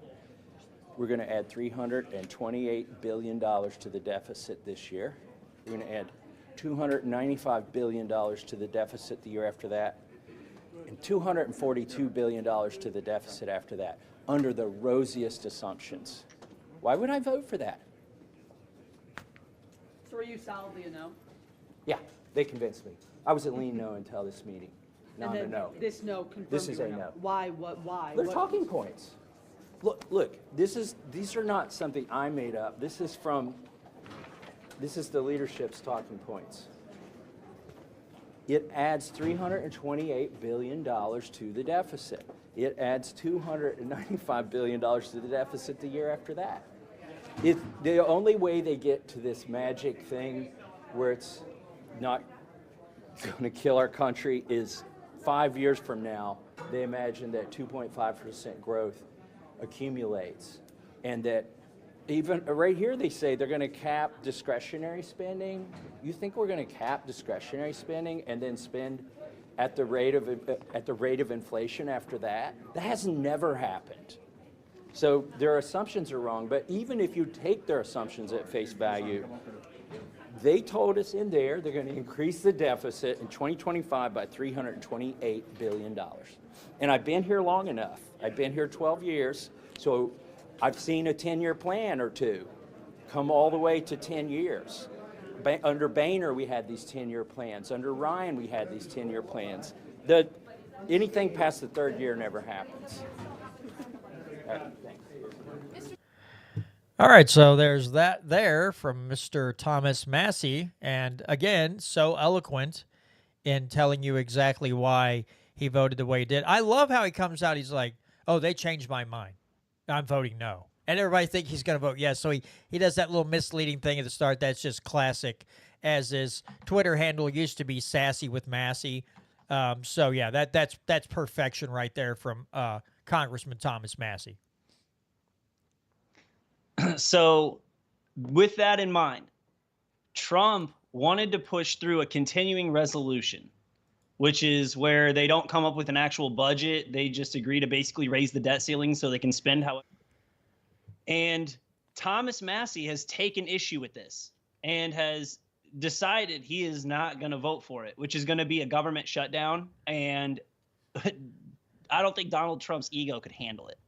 we're going to add $328 billion to the deficit this year. We're going to add $295 billion to the deficit the year after that, and $242 billion to the deficit after that, under the rosiest assumptions. Why would I vote for that? So are you solidly a no? Yeah, they convinced me. I was a lean no until this meeting. Now I'm a no. This no confirmed. This is a no. Why? Why? They're talking points. Look. These are not something I made up. This is the leadership's talking points. It adds $328 billion to the deficit. It adds $295 billion to the deficit the year after that. The only way they get to this magic thing where it's not going to kill our country is 5 years from now, they imagine that 2.5% growth accumulates, and that Even right here, they say they're going to cap discretionary spending. You think we're going to cap discretionary spending and then spend at the rate of inflation after that? That has never happened. So their assumptions are wrong. But even if you take their assumptions at face value, they told us in there they're going to increase the deficit in 2025 by $328 billion. And I've been here long enough. I've been here 12 years. So I've seen a 10-year plan or two come all the way to 10 years. Under Boehner, we had these 10-year plans. Under Ryan, we had these 10-year plans. Anything past the third year never happens. All right, thanks. All right, so there's that there from Mr. Thomas Massie, and again, so eloquent in telling you exactly why he voted the way he did. I love how he comes out, he's like, oh, they changed my mind. I'm voting no. And everybody thinks he's going to vote yes. So he does that little misleading thing at the start. That's just classic, as his Twitter handle used to be Sassy with Massie. So, yeah, that's perfection right there from Congressman Thomas Massie. So with that in mind, Trump wanted to push through a continuing resolution, which is where they don't come up with an actual budget. They just agree to basically raise the debt ceiling so they can spend how. And Thomas Massie has taken issue with this and has decided he is not going to vote for it, which is going to be a government shutdown. And I don't think Donald Trump's ego could handle it.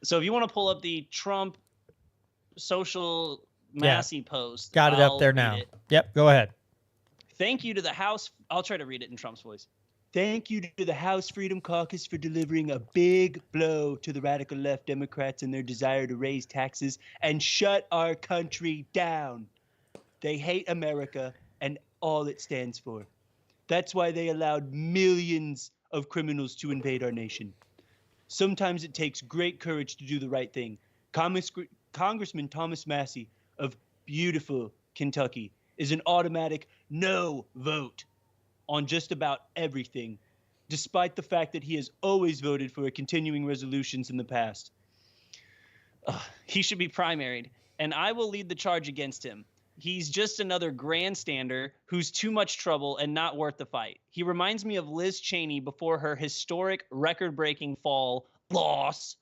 So if you want to pull up the Trump social Massie post. Got it up there now. Yep, go ahead. Thank you to the House. I'll try to read it in Trump's voice. Thank you to the House Freedom Caucus for delivering a big blow to the radical left Democrats and their desire to raise taxes and shut our country down. They hate America and all it stands for. That's why they allowed millions of criminals to invade our nation. Sometimes it takes great courage to do the right thing. Congressman Thomas Massie of beautiful Kentucky is an automatic no vote on just about everything, despite the fact that he has always voted for continuing resolutions in the past. He should be primaried, and I will lead the charge against him. He's just another grandstander who's too much trouble and not worth the fight. He reminds me of Liz Cheney before her historic record-breaking loss.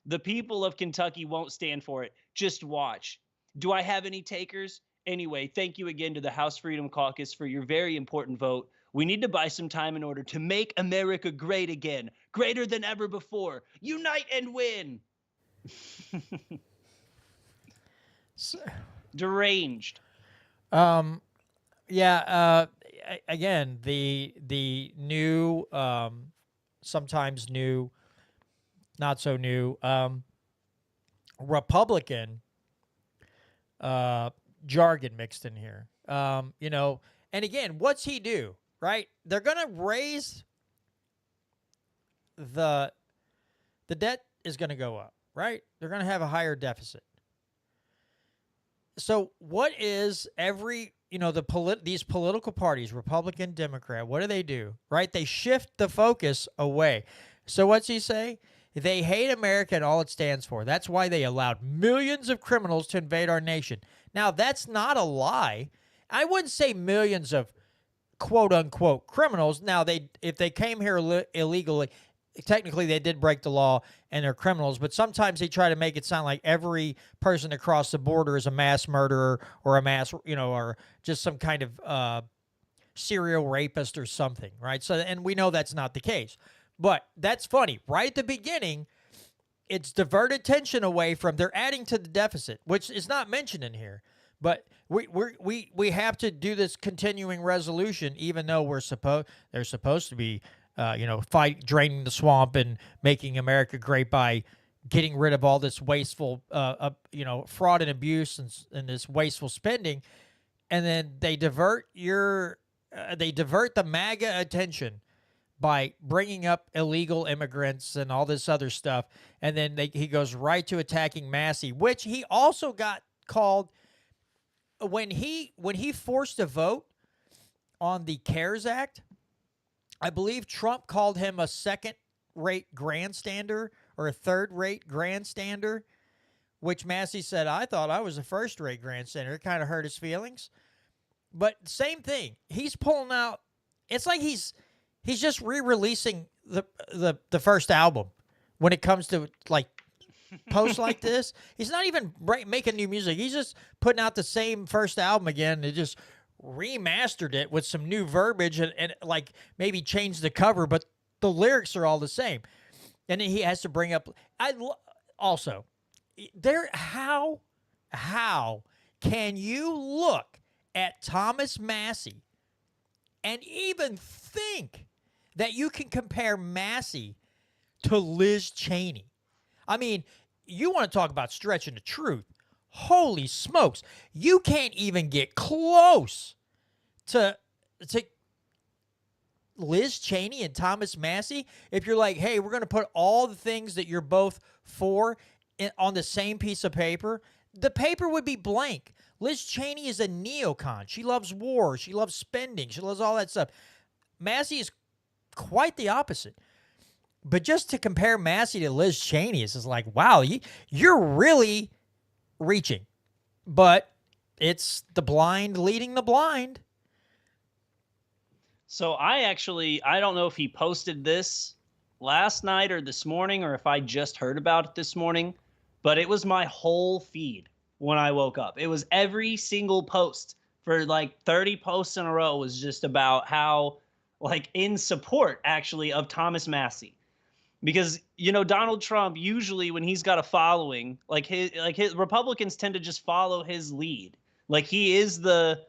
The people of Kentucky won't stand for it. Just watch. Do I have any takers? Anyway, thank you again to the House Freedom Caucus for your very important vote. We need to buy some time in order to make America great again, greater than ever before. Unite and win. Deranged. Again, the new, sometimes new, not so new, Republican jargon mixed in here. And again, what's he do, right? They're going to raise the debt is going to go up, right? They're going to have a higher deficit. So what is these political parties, Republican, Democrat, what do? Right? They shift the focus away. So what's he say? They hate America and all it stands for. That's why they allowed millions of criminals to invade our nation. Now, that's not a lie. I wouldn't say millions of quote-unquote criminals. Now, if they came here illegally, technically they did break the law and they're criminals, but sometimes they try to make it sound like every person across the border is a mass murderer or a mass, or just some kind of serial rapist or something, right? So, and we know that's not the case. But that's funny. Right at the beginning, it's diverted attention away from they're adding to the deficit, which is not mentioned in here. But we have to do this continuing resolution, even though they're supposed to be draining the swamp and making America great by getting rid of all this wasteful fraud and abuse and this wasteful spending, and then they divert the MAGA attention by bringing up illegal immigrants and all this other stuff. And then he goes right to attacking Massie, which he also got called when he forced a vote on the CARES Act. I believe Trump called him a second-rate grandstander or a third-rate grandstander, which Massie said, I thought I was a first-rate Grand Center. It kind of hurt his feelings. But same thing. He's pulling out. It's like he's just re-releasing the first album when it comes to like posts like this. He's not even making new music. He's just putting out the same first album again. They just remastered it with some new verbiage and like maybe changed the cover, but the lyrics are all the same. And then he has to bring up. Also, how can you look at Thomas Massie and even think that you can compare Massie to Liz Cheney? I mean, you want to talk about stretching the truth. Holy smokes. You can't even get close to Liz Cheney and Thomas Massie if you're like, hey, we're going to put all the things that you're both for on the same piece of paper. The paper would be blank. Liz Cheney is a neocon. She loves war. She loves spending. She loves all that stuff. Massie is quite the opposite. But just to compare Massie to Liz Cheney is just like, wow, you're really reaching. But it's the blind leading the blind. So I don't know if he posted this last night or this morning or if I just heard about it this morning, but it was my whole feed when I woke up. It was every single post for like 30 posts in a row was just about how, like, in support actually of Thomas Massie. Because, you know, Donald Trump, usually when he's got a following, his Republicans tend to just follow his lead. Like he is the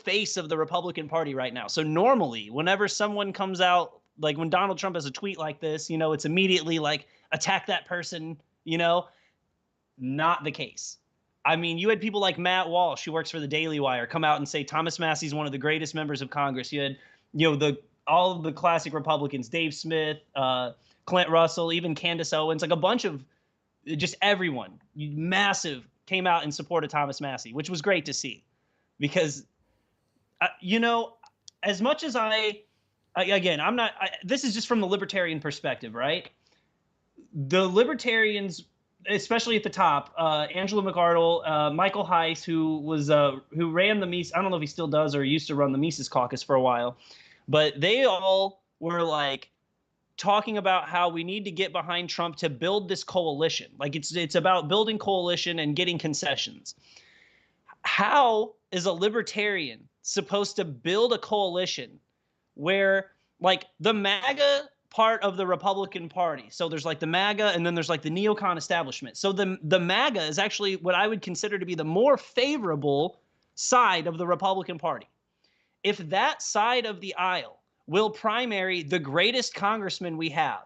face of the Republican Party right now. So normally, whenever someone comes out, like when Donald Trump has a tweet like this, you know, it's immediately like attack that person, you know. Not the case. I mean, you had people like Matt Walsh, who works for the Daily Wire, come out and say Thomas Massie is one of the greatest members of Congress. You had, you know, all of the classic Republicans, Dave Smith, Clint Russell, even Candace Owens, like a bunch of just everyone, massive, came out in support of Thomas Massie, which was great to see. Because, you know, as much as this is just from the libertarian perspective, right? The libertarians, especially at the top, Angela McArdle, Michael Heiss, who ran the Mises, I don't know if he still does or used to run the Mises caucus for a while, but they all were like talking about how we need to get behind Trump to build this coalition. Like it's about building coalition and getting concessions. How is a libertarian supposed to build a coalition where like the MAGA part of the Republican Party, so there's like the MAGA and then there's like the neocon establishment. So the MAGA is actually what I would consider to be the more favorable side of the Republican Party. If that side of the aisle will primary the greatest congressman we have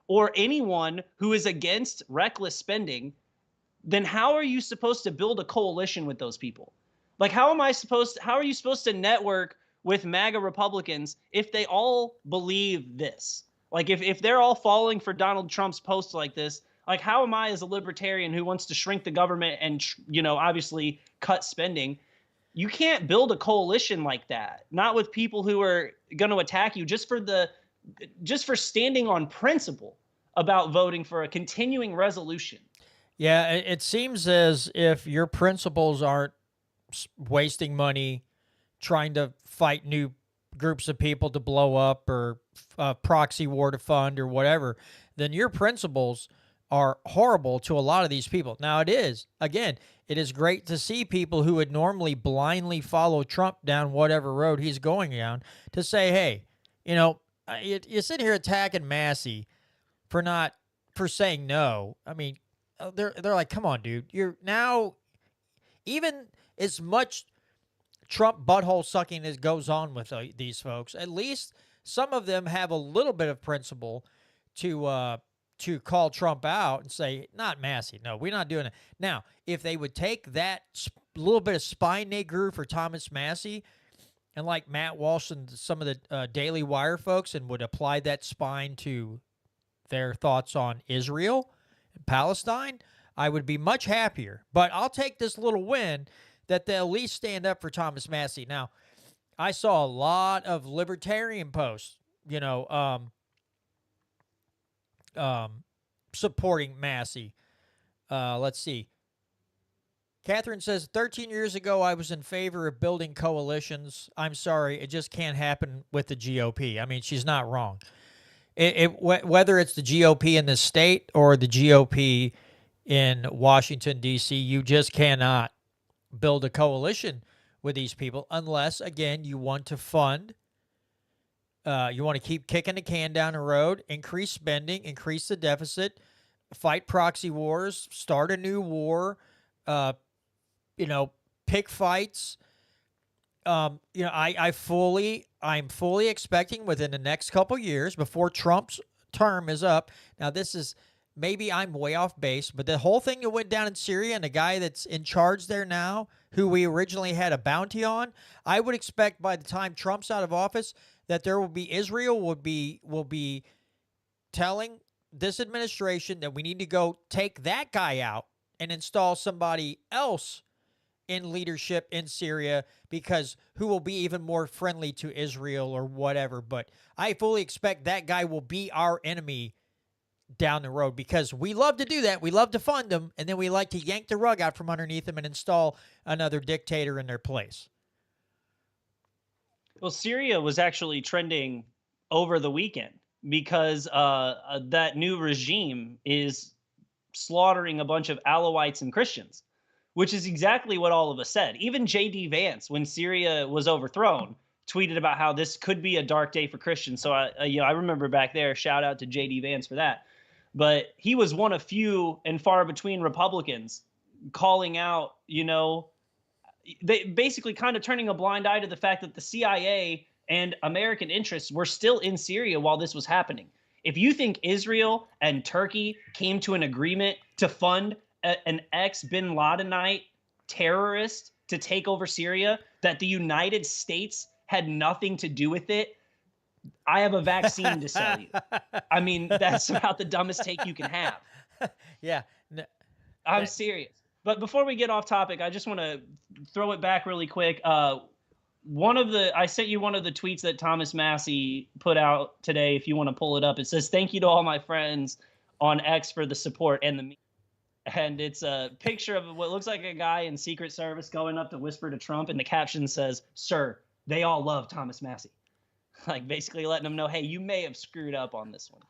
or anyone who is against reckless spending, then how are you supposed to build a coalition with those people? Like, how are you supposed to network with MAGA Republicans if they all believe this? Like, if they're all falling for Donald Trump's posts like this, like, how am I as a libertarian who wants to shrink the government and, you know, obviously cut spending? You can't build a coalition like that, not with people who are going to attack you just for standing on principle about voting for a continuing resolution. Yeah, it seems as if your principles aren't wasting money trying to fight new groups of people to blow up or proxy war to fund or whatever, then your principles are horrible to a lot of these people. Now, it is great to see people who would normally blindly follow Trump down whatever road he's going down to say, hey, you know, you sit here attacking Massie for saying no. I mean, they're like, come on, dude. You're now, even as much Trump butthole sucking as goes on with these folks, at least some of them have a little bit of principle to call Trump out and say, not Massie. No, we're not doing it. Now, if they would take that little bit of spine they grew for Thomas Massie and like Matt Walsh and some of the Daily Wire folks and would apply that spine to their thoughts on Israel and Palestine, I would be much happier. But I'll take this little win that they'll at least stand up for Thomas Massie. Now, I saw a lot of libertarian posts, you know, supporting Massie. Let's see. Catherine says, 13 years ago, I was in favor of building coalitions. I'm sorry, it just can't happen with the GOP. I mean, she's not wrong. Whether it's the GOP in the state or the GOP in Washington, D.C., you just cannot build a coalition with these people unless, again, you want to fund, you want to keep kicking the can down the road, increase spending, increase the deficit, fight proxy wars, start a new war, pick fights. I'm fully expecting within the next couple years before Trump's term is up. Now, this is maybe I'm way off base, but the whole thing that went down in Syria and the guy that's in charge there now, who we originally had a bounty on, I would expect by the time Trump's out of office that there will be Israel will be telling this administration that we need to go take that guy out and install somebody else in leadership in Syria, because who will be even more friendly to Israel or whatever. But I fully expect that guy will be our enemy down the road, because we love to do that. We love to fund them, and then we like to yank the rug out from underneath them and install another dictator in their place. Well, Syria was actually trending over the weekend because that new regime is slaughtering a bunch of Alawites and Christians, which is exactly what all of us said. Even J.D. Vance, when Syria was overthrown, tweeted about how this could be a dark day for Christians. So I remember back there, shout out to J.D. Vance for that. But he was one of few and far between Republicans calling out, they basically kind of turning a blind eye to the fact that the CIA and American interests were still in Syria while this was happening. If you think Israel and Turkey came to an agreement to fund an ex-Bin Ladenite terrorist to take over Syria, that the United States had nothing to do with it, I have a vaccine to sell you. I mean, that's about the dumbest take you can have. Yeah. I'm serious. But before we get off topic, I just want to throw it back really quick. I sent you one of the tweets that Thomas Massie put out today, if you want to pull it up. It says, "Thank you to all my friends on X for the support and the meme." And it's a picture of what looks like a guy in Secret Service going up to whisper to Trump, and the caption says, "Sir, they all love Thomas Massie." Like basically letting them know, hey, you may have screwed up on this one.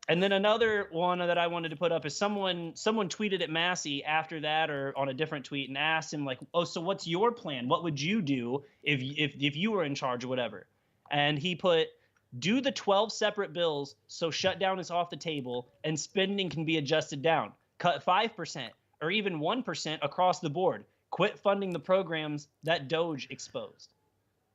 And then another one that I wanted to put up is someone tweeted at Massie after that, or on a different tweet, and asked him like, "Oh, so what's your plan? What would you do if you were in charge or whatever?" And he put, "Do the 12 separate bills so shutdown is off the table and spending can be adjusted down. Cut 5% or even 1% across the board. Quit funding the programs that Doge exposed."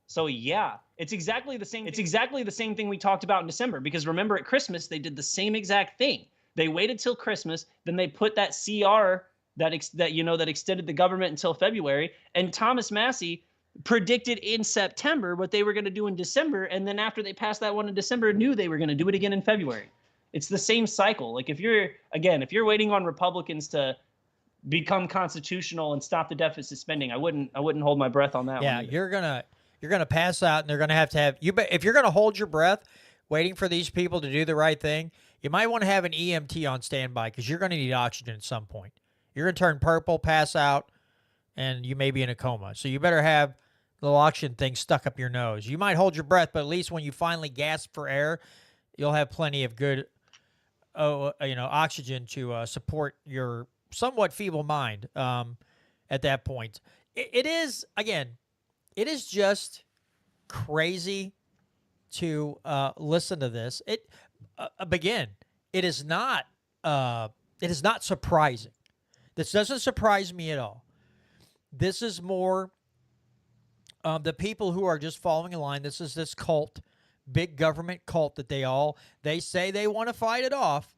So yeah, it's exactly the same. It's exactly the same thing we talked about in December, because remember at Christmas they did the same exact thing. They waited till Christmas, then they put that CR that extended the government until February, and Thomas Massie predicted in September what they were going to do in December, and then after they passed that one in December, knew they were going to do it again in February. It's the same cycle. Like if you're waiting on Republicans to become constitutional and stop the deficit spending, I wouldn't hold my breath on that one. Yeah, either. you're gonna pass out, and they're gonna have you. If you're gonna hold your breath, waiting for these people to do the right thing, you might want to have an EMT on standby, because you're gonna need oxygen at some point. You're gonna turn purple, pass out, and you may be in a coma. So you better have the little oxygen thing stuck up your nose. You might hold your breath, but at least when you finally gasp for air, you'll have plenty of good, oxygen to support your somewhat feeble mind. At that point, it is just crazy to listen to this. It is not surprising. This doesn't surprise me at all. This is more the people who are just following a line. This is this cult, big government cult that they say they want to fight it off,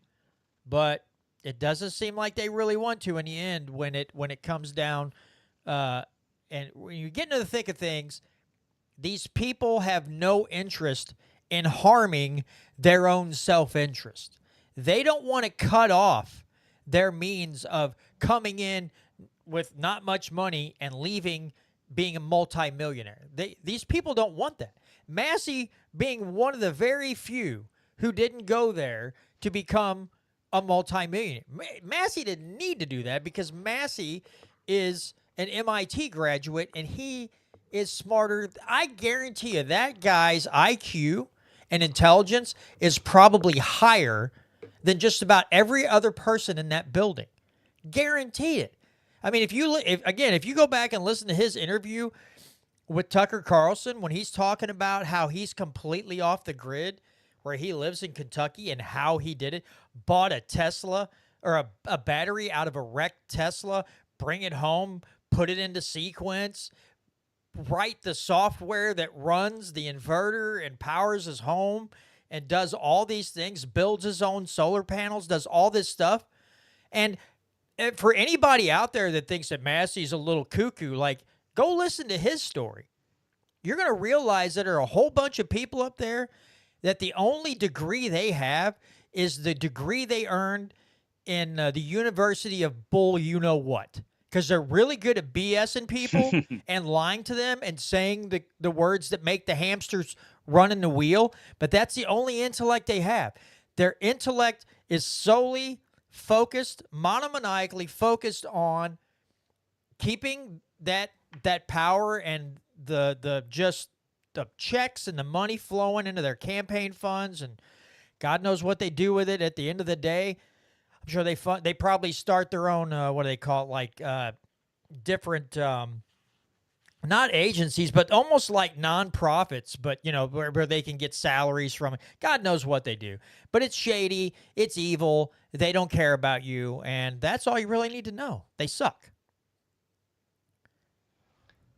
but it doesn't seem like they really want to in the end when it comes down. And when you get into the thick of things, these people have no interest in harming their own self-interest. They don't want to cut off their means of coming in with not much money and leaving being a multimillionaire. These people don't want that. Massie being one of the very few who didn't go there to become a multimillionaire. Massie didn't need to do that because Massie is an MIT graduate and he is smarter. I guarantee you that guy's IQ and intelligence is probably higher than just about every other person in that building. Guarantee it. I mean, if you go back and listen to his interview with Tucker Carlson when he's talking about how he's completely off the grid, where he lives in Kentucky and how he did it, bought a Tesla or a battery out of a wrecked Tesla, bring it home, put it into sequence, write the software that runs the inverter and powers his home and does all these things, builds his own solar panels, does all this stuff. And for anybody out there that thinks that Massey's a little cuckoo, like, go listen to his story. You're going to realize that there are a whole bunch of people up there that the only degree they have is the degree they earned in the University of Bull you-know-what. Because they're really good at BSing people and lying to them and saying the words that make the hamsters run in the wheel. But that's the only intellect they have. Their intellect is solely focused, monomaniacally focused on keeping that power and the checks and the money flowing into their campaign funds, and God knows what they do with it at the end of the day. I'm sure they probably start their own what do they call it, like different not agencies, but almost like nonprofits, but where they can get salaries from it. God knows what they do, but it's shady, it's evil. They don't care about you, and that's all you really need to know. They suck.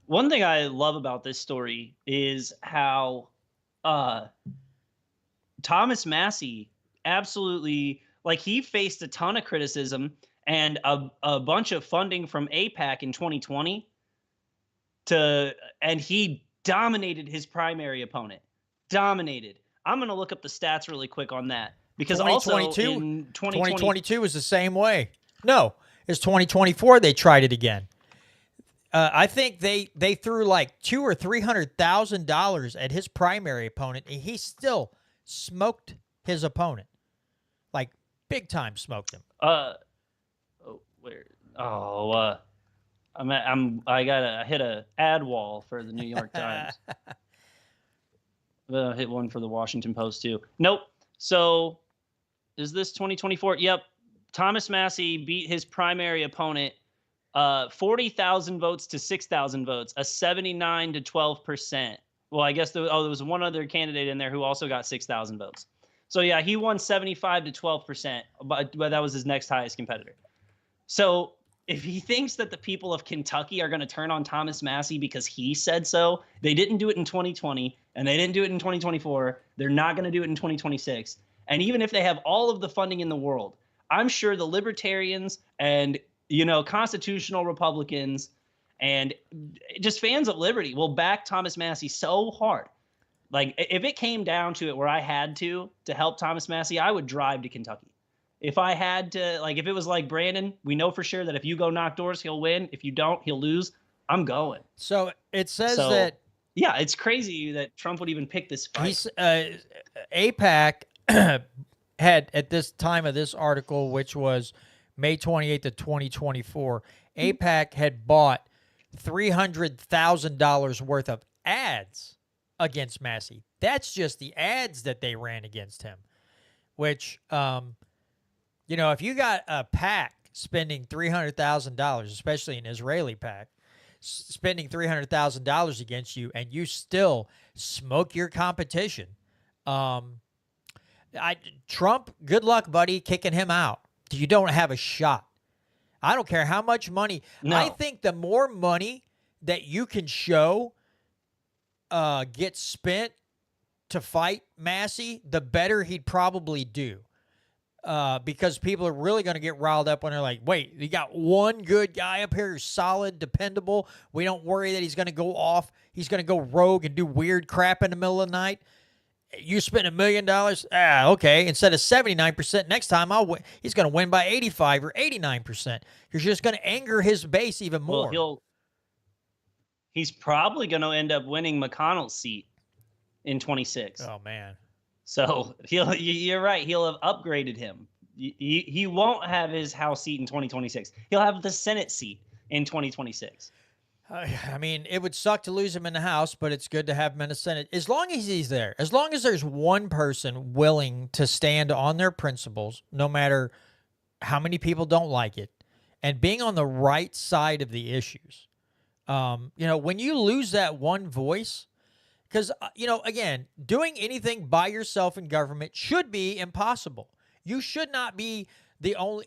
One thing I love about this story is how Thomas Massie absolutely, like, he faced a ton of criticism and a bunch of funding from AIPAC in 2020 and he dominated his primary opponent. Dominated. I'm going to look up the stats really quick on that because also in 2022 was the same way. No, it's 2024 they tried it again. I think they threw like $200,000 or $300,000 at his primary opponent, and he still smoked his opponent, like big time smoked him. I gotta hit a ad wall for the New York Times. Hit one for the Washington Post too. Nope. So is this 2024? Yep. Thomas Massie beat his primary opponent 40,000 votes to 6,000 votes, a 79 to 12%. Well, I guess there was one other candidate in there who also got 6,000 votes. So yeah, he won 75 to 12%, but that was his next highest competitor. So if he thinks that the people of Kentucky are going to turn on Thomas Massie because he said so, they didn't do it in 2020 and they didn't do it in 2024. They're not going to do it in 2026. And even if they have all of the funding in the world, I'm sure the libertarians and constitutional Republicans and just fans of liberty will back Thomas Massie so hard. Like, if it came down to it where I had to help Thomas Massie, I would drive to Kentucky. If I had to, like, if it was like Brandon, we know for sure that if you go knock doors, he'll win. If you don't, he'll lose. I'm going. So it says that. Yeah, it's crazy that Trump would even pick this fight. AIPAC had, at this time of this article, which was May 28th of 2024, AIPAC had bought $300,000 worth of ads against Massie. That's just the ads that they ran against him, which, if you got a PAC spending $300,000, especially an Israeli PAC, spending $300,000 against you, and you still smoke your competition, Trump, good luck, buddy, kicking him out. You don't have a shot. I don't care how much money. No. I think the more money that you can show gets spent to fight Massie, the better he'd probably do. Because people are really going to get riled up when they're like, wait, you got one good guy up here who's solid, dependable. We don't worry that he's going to go off. He's going to go rogue and do weird crap in the middle of the night. You spent $1 million? Okay. Instead of 79%, next time he's going to win by 85 or 89%. You're just going to anger his base even more. Well, he's probably going to end up winning McConnell's seat in 26. Oh, man. So you're right. He'll have upgraded him He won't have his House seat in 2026. He'll have the Senate seat in 2026. I mean, it would suck to lose him in the House, but it's good to have him in the Senate. As long as he's there, as long as there's one person willing to stand on their principles, no matter how many people don't like it, and being on the right side of the issues. When you lose that one voice, because, again, doing anything by yourself in government should be impossible. You should not be the only,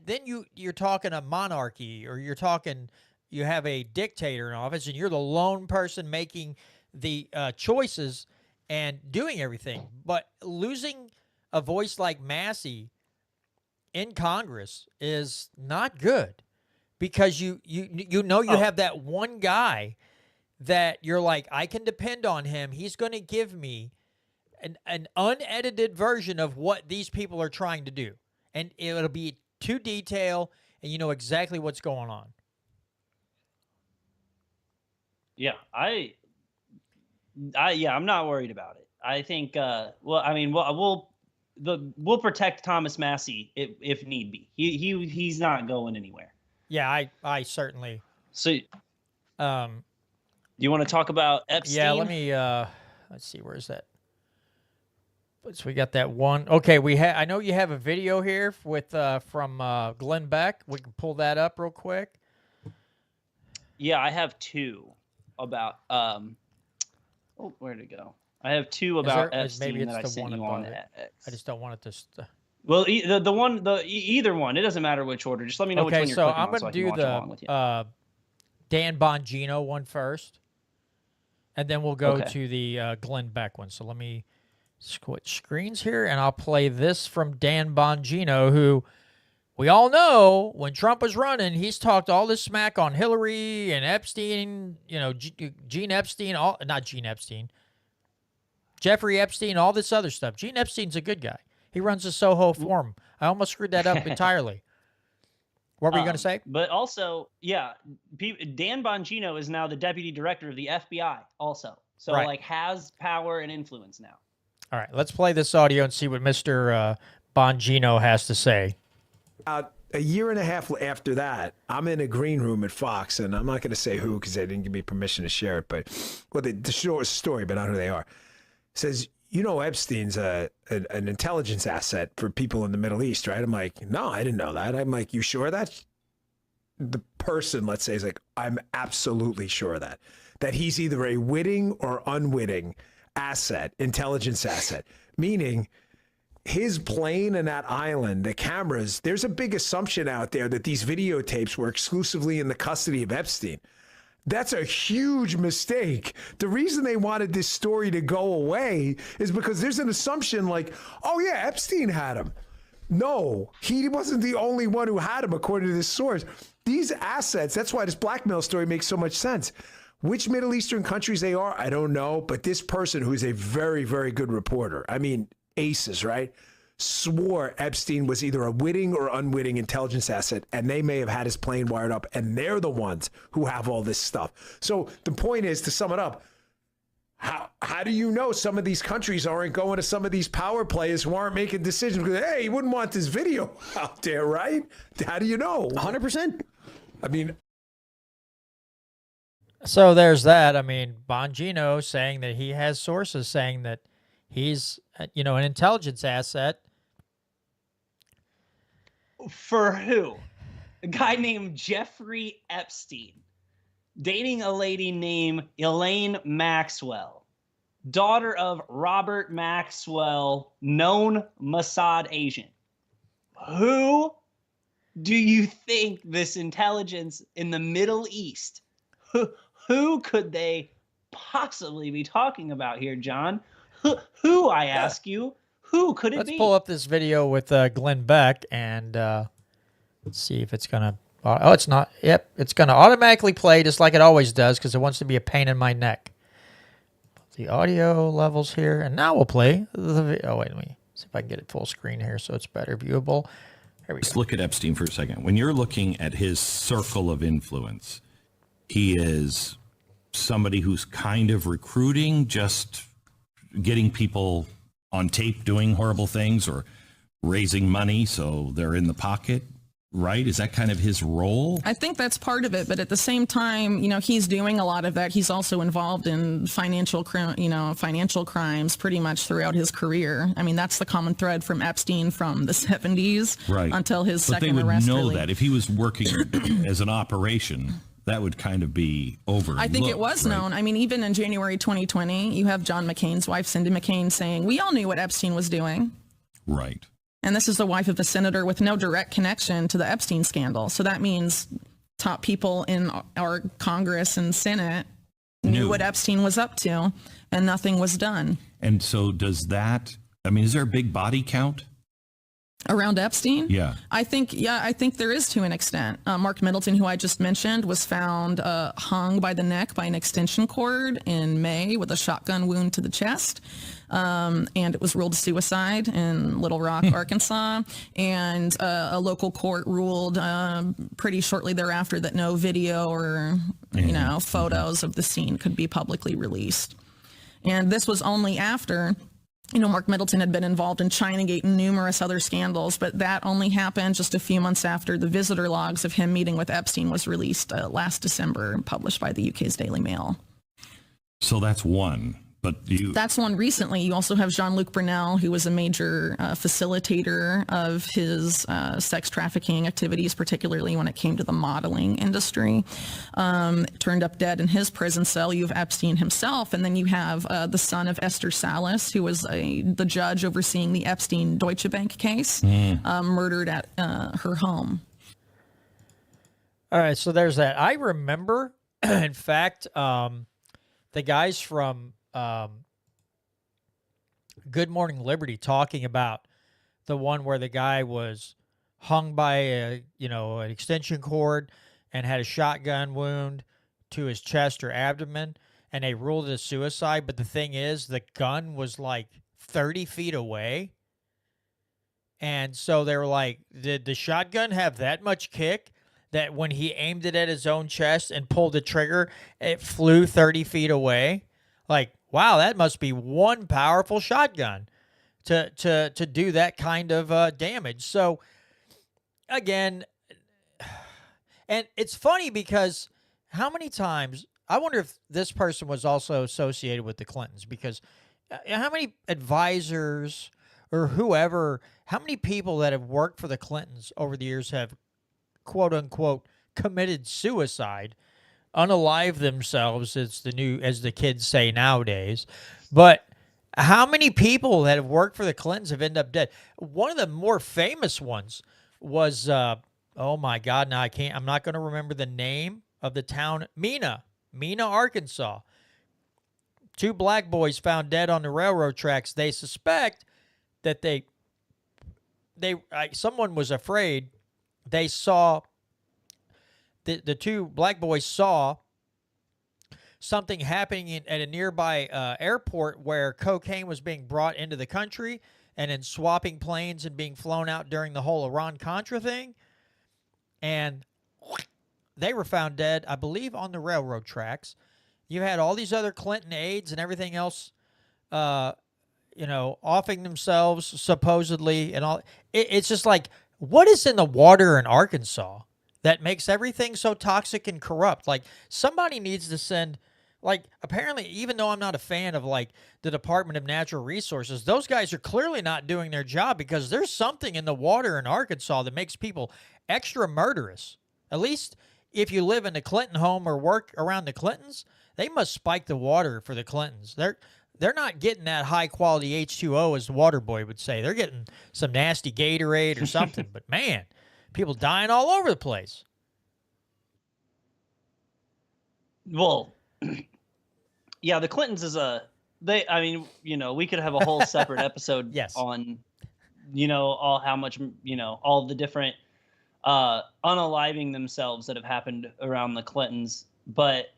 then you're talking a monarchy, or you have a dictator in office and you're the lone person making the choices and doing everything. But losing a voice like Massie in Congress is not good, because you have that one guy that you're like, I can depend on him. He's going to give me an unedited version of what these people are trying to do. And it'll be to detail, and you know exactly what's going on. Yeah, I'm not worried about it. I think, we'll protect Thomas Massie if need be. He's not going anywhere. Yeah, I certainly. So, do you want to talk about Epstein? Yeah, let me. Let's see, where's that? So we got that one. Okay, I know you have a video here with from Glenn Beck. We can pull that up real quick. Yeah, I have two about where'd it go? I have two about Epstein maybe it's that I the sent one you above on. it. I just don't want it to. Well, either one. It doesn't matter which order. Just let me know which one you're clicking on, so I can watch along with you. Dan Bongino one first, and then we'll go to the Glenn Beck one. So let me switch screens here, and I'll play this from Dan Bongino, who we all know when Trump was running, he's talked all this smack on Hillary and Epstein, Gene Epstein, not Gene Epstein, Jeffrey Epstein, all this other stuff. Gene Epstein's a good guy. He runs the Soho Forum. I almost screwed that up entirely. What were you going to say? But also, yeah, Dan Bongino is now the deputy director of the FBI also. So, has power and influence now. All right, let's play this audio and see what Mr. Bongino has to say. A year and a half after that, I'm in a green room at Fox, and I'm not going to say who because they didn't give me permission to share it, but the short story, but not who they are. It says, Epstein's an intelligence asset for people in the Middle East, right? I'm like, no, I didn't know that. I'm like, you sure of that? The person, let's say, is like, I'm absolutely sure of that. That he's either a witting or unwitting asset, intelligence asset, meaning his plane and that island, the cameras, there's a big assumption out there that these videotapes were exclusively in the custody of Epstein. That's a huge mistake. The reason they wanted this story to go away is because there's an assumption like, oh yeah, Epstein had him. No, he wasn't the only one who had him, according to this source. These assets, that's why this blackmail story makes so much sense. Which Middle Eastern countries they are, I don't know. But this person, who is a very, very good reporter, I mean, aces, right? Swore Epstein was either a witting or unwitting intelligence asset, and they may have had his plane wired up, and they're the ones who have all this stuff. So the point is, to sum it up, how do you know some of these countries aren't going to some of these power players who aren't making decisions? Because, hey, you wouldn't want this video out there, right? How do you know? 100%. I mean... So there's that. I mean, Bongino saying that he has sources saying that he's, an intelligence asset. For who? A guy named Jeffrey Epstein, dating a lady named Elaine Maxwell, daughter of Robert Maxwell, known Mossad agent. Who do you think this intelligence in the Middle East? Who could they possibly be talking about here, John? Who I ask you? Who could it be? Let's pull up this video with Glenn Beck and let's see if it's going to... Oh, it's not. Yep, it's going to automatically play just like it always does because it wants to be a pain in my neck. The audio levels here, and now we'll play the video. Oh, wait, let me see if I can get it full screen here so it's better viewable. Here we go. Let's look at Epstein for a second. When you're looking at his circle of influence, he is somebody who's kind of recruiting, just getting people on tape doing horrible things or raising money so they're in the pocket, right? Is that kind of his role? I think that's part of it, but at the same time, he's doing a lot of that. He's also involved in financial crimes pretty much throughout his career. I mean, that's the common thread from Epstein from the 70s Right. until his But second they would arrest. know really. that if he was working as an operation, that would kind of be overlooked. I think it was right? known. I mean, even in January 2020, you have John McCain's wife, Cindy McCain, saying, we all knew what Epstein was doing. Right. And this is the wife of a senator with no direct connection to the Epstein scandal. So that means top people in our Congress and Senate knew what Epstein was up to, and nothing was done. And so does that, I mean, is there a big body count? Around Epstein? Yeah. I think there is to an extent. Mark Middleton, who I just mentioned, was found hung by the neck by an extension cord in May with a shotgun wound to the chest. And it was ruled suicide in Little Rock, Arkansas. And a local court ruled pretty shortly thereafter that no video or, photos of the scene could be publicly released. And this was only after... Mark Middleton had been involved in Chinagate and numerous other scandals, but that only happened just a few months after the visitor logs of him meeting with Epstein was released last December and published by the UK's Daily Mail. So that's one. But that's one recently. You also have Jean-Luc Brunel, who was a major facilitator of his sex trafficking activities, particularly when it came to the modeling industry. Turned up dead in his prison cell. You have Epstein himself, and then you have the son of Esther Salas, who was the judge overseeing the Epstein Deutsche Bank case, murdered at her home. All right, so there's that. I remember, in fact, the guys from Good Morning Liberty talking about the one where the guy was hung by an extension cord and had a shotgun wound to his chest or abdomen, and they ruled it a suicide. But the thing is, the gun was like 30 feet away. And so they were like, did the shotgun have that much kick that when he aimed it at his own chest and pulled the trigger, it flew 30 feet away? Like, wow, that must be one powerful shotgun to do that kind of damage. So, again, and it's funny because how many times, I wonder if this person was also associated with the Clintons, because how many advisors or whoever, how many people that have worked for the Clintons over the years have, quote unquote, committed suicide, unalive themselves, as the kids say nowadays. But how many people that have worked for the Clintons have ended up dead? One of the more famous ones was, oh my God, now I'm not going to remember the name of the town, Mena, Arkansas. 2 black boys found dead on the railroad tracks. They suspect that someone was afraid. They saw, the 2 black boys saw something happening at a nearby airport where cocaine was being brought into the country and then swapping planes and being flown out during the whole Iran-Contra thing. And they were found dead, I believe, on the railroad tracks. You had all these other Clinton aides and everything else, offing themselves supposedly, and all. It's just like, what is in the water in Arkansas that makes everything so toxic and corrupt? Like, somebody needs to send, like, apparently, even though I'm not a fan of, like, the Department of Natural Resources, those guys are clearly not doing their job, because there's something in the water in Arkansas that makes people extra murderous. At least if you live in the Clinton home or work around the Clintons, they must spike the water for the Clintons. They're not getting that high-quality H2O, as the water boy would say. They're getting some nasty Gatorade or something. But, man, people dying all over the place. Well, yeah, the Clintons is we could have a whole separate episode Yes. on, all the different unaliving themselves that have happened around the Clintons. But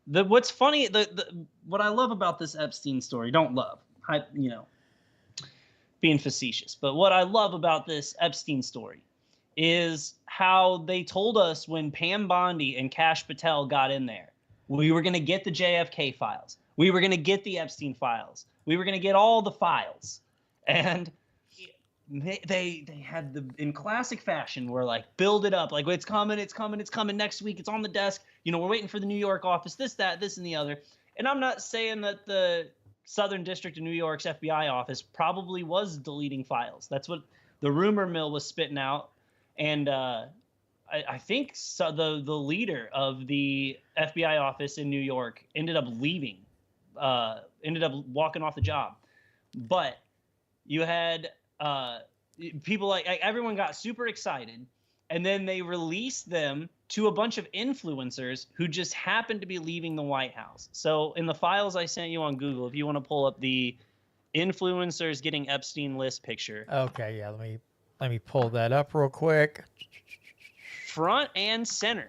what's funny, what I love about this Epstein story, being facetious, but what I love about this Epstein story is how they told us when Pam Bondi and Kash Patel got in there, we were going to get the JFK files. We were going to get the Epstein files. We were going to get all the files. And they had the, in classic fashion, were like, build it up, like, it's coming next week, it's on the desk, you know, we're waiting for the New York office, this, and the other. And I'm not saying that the Southern District of New York's FBI office probably was deleting files. That's what the rumor mill was spitting out. And I think so, the leader of the FBI office in New York ended up leaving, ended up walking off the job. But you had people like everyone got super excited, and then they released them to a bunch of influencers who just happened to be leaving the White House. So in the files I sent you on Google, if you want to pull up the influencers getting Epstein list picture. Okay, yeah, let me pull that up real quick. Front and center,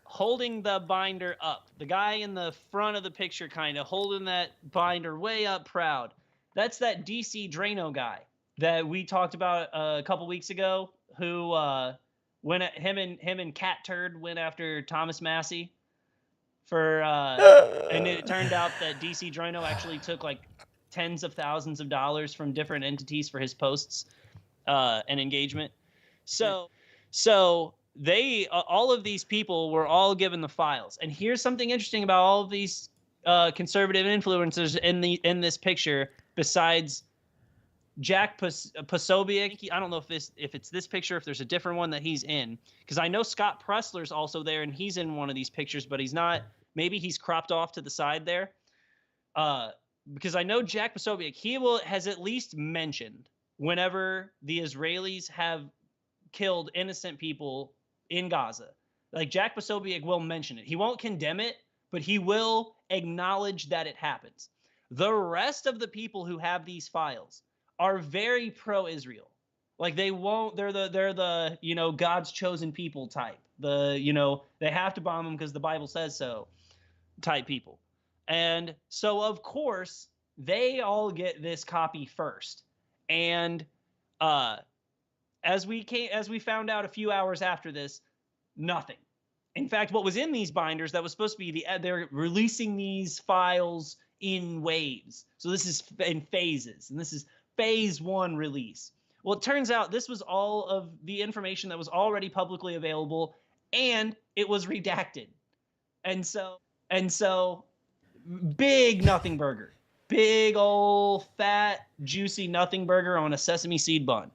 holding the binder up. The guy in the front of the picture kind of holding that binder way up proud. That's that DC Drano guy that we talked about a couple weeks ago, who went at him and Cat Turd went after Thomas Massie for and it turned out that DC Drano actually took like tens of thousands of dollars from different entities for his posts and engagement. So they all of these people were all given the files. And here's something interesting about all of these conservative influencers in this picture, besides Jack Posobiec. I don't know if it's this picture, if there's a different one that he's in, because I know Scott Pressler's also there and he's in one of these pictures, but he's not. Maybe he's cropped off to the side there. Because I know Jack Posobiec, has at least mentioned whenever the Israelis have killed innocent people in Gaza. Like, Jack Posobiec will mention it. He won't condemn it, but he will acknowledge that it happens. The rest of the people who have these files are very pro-Israel. Like, they're the, you know, God's chosen people type. You know, they have to bomb them because the Bible says so type people. And so, of course, they all get this copy first. And as we found out a few hours after this, nothing. In fact, what was in these binders that was supposed to be they're releasing these files in waves. So this is in phases, and this is phase 1 release. Well, it turns out this was all of the information that was already publicly available, and it was redacted. And so big nothing burger. Big old fat juicy nothing burger on a sesame seed bun.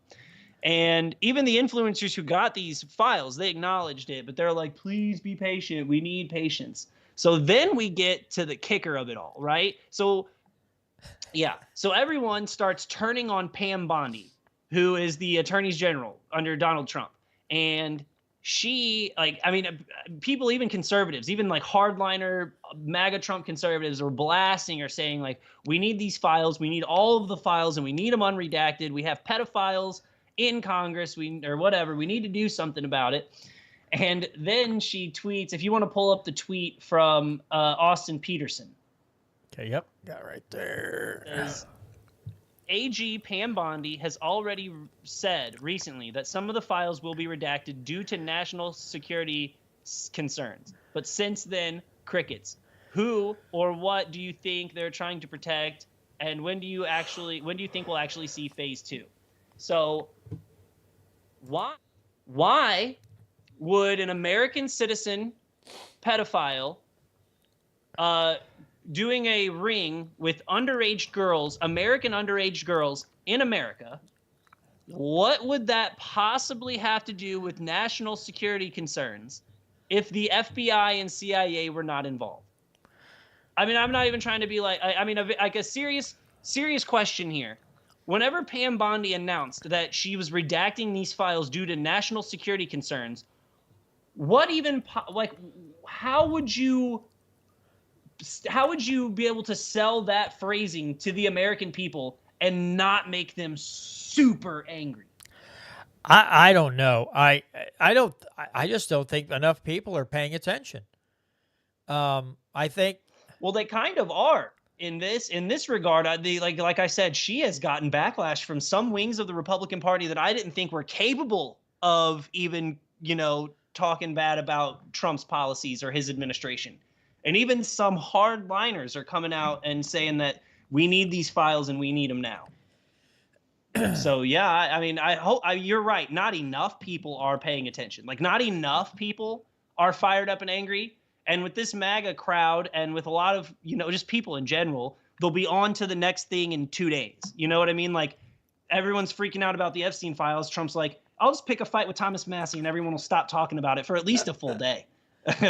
And even the influencers who got these files, they acknowledged it, but they're like, please be patient. We need patience. So then we get to the kicker of it all, right? So, yeah. So everyone starts turning on Pam Bondi, who is the Attorney General under Donald Trump. And she, like, I mean, people, even conservatives, even like hardliner MAGA Trump conservatives are blasting or saying, like, we need these files. We need all of the files, and we need them unredacted. We have pedophiles in Congress, or whatever. We need to do something about it. And then she tweets, if you want to pull up the tweet from Austin Peterson. Okay, yep, got it right there. AG Pam Bondi has already said recently that some of the files will be redacted due to national security concerns. But since then, crickets. Who or what do you think they're trying to protect? And when do you think we'll actually see phase 2? So why would an American citizen pedophile doing a ring with underage girls, American underage girls in America, what would that possibly have to do with national security concerns if the FBI and CIA were not involved? I mean, I'm not even trying to be like, I mean, like a serious question here. Whenever Pam Bondi announced that she was redacting these files due to national security concerns, what even, like, how would you be able to sell that phrasing to the American people and not make them super angry? I don't know. I just don't think enough people are paying attention. I think. Well, they kind of are in this regard. Like I said, she has gotten backlash from some wings of the Republican Party that I didn't think were capable of even, you know, talking bad about Trump's policies or his administration. And even some hardliners are coming out and saying that we need these files and we need them now. So yeah, I mean, I hope you're right. Not enough people are paying attention. Like, not enough people are fired up and angry. And with this MAGA crowd, and with a lot of just people in general, they'll be on to the next thing in 2 days. You know what I mean? Like, everyone's freaking out about the Epstein files. Trump's like, I'll just pick a fight with Thomas Massey, and everyone will stop talking about it for at least a full day,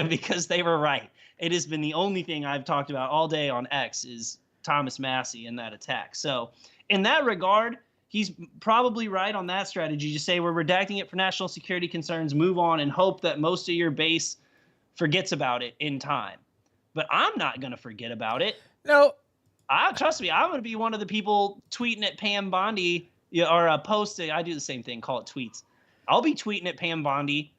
because they were right. It has been the only thing I've talked about all day on X is Thomas Massey and that attack. So in that regard, he's probably right on that strategy. Just say we're redacting it for national security concerns, move on, and hope that most of your base forgets about it in time. But I'm not going to forget about it. No. Trust me, I'm going to be one of the people tweeting at Pam Bondi, or posting. I do the same thing, call it tweets. I'll be tweeting at Pam Bondi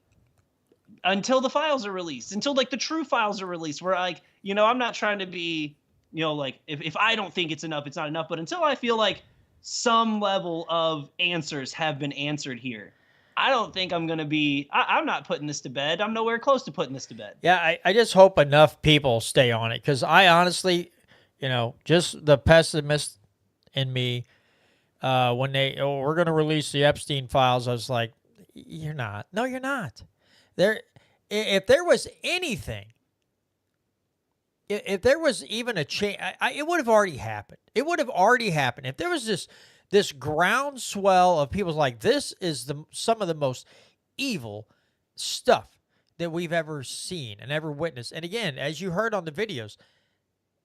until the files are released, until like the true files are released, where like, I'm not trying to be, like if I don't think it's enough, it's not enough. But until I feel like some level of answers have been answered here, I don't think I'm going to be, I'm not putting this to bed. I'm nowhere close to putting this to bed. Yeah, I just hope enough people stay on it, because I honestly, just the pessimist in me, when we're going to release the Epstein files, I was like, you're not. No, you're not. If there was anything, if there was even a change, it would have already happened. It would have already happened. If there was this groundswell of people like, this is some of the most evil stuff that we've ever seen and ever witnessed. And again, as you heard on the videos,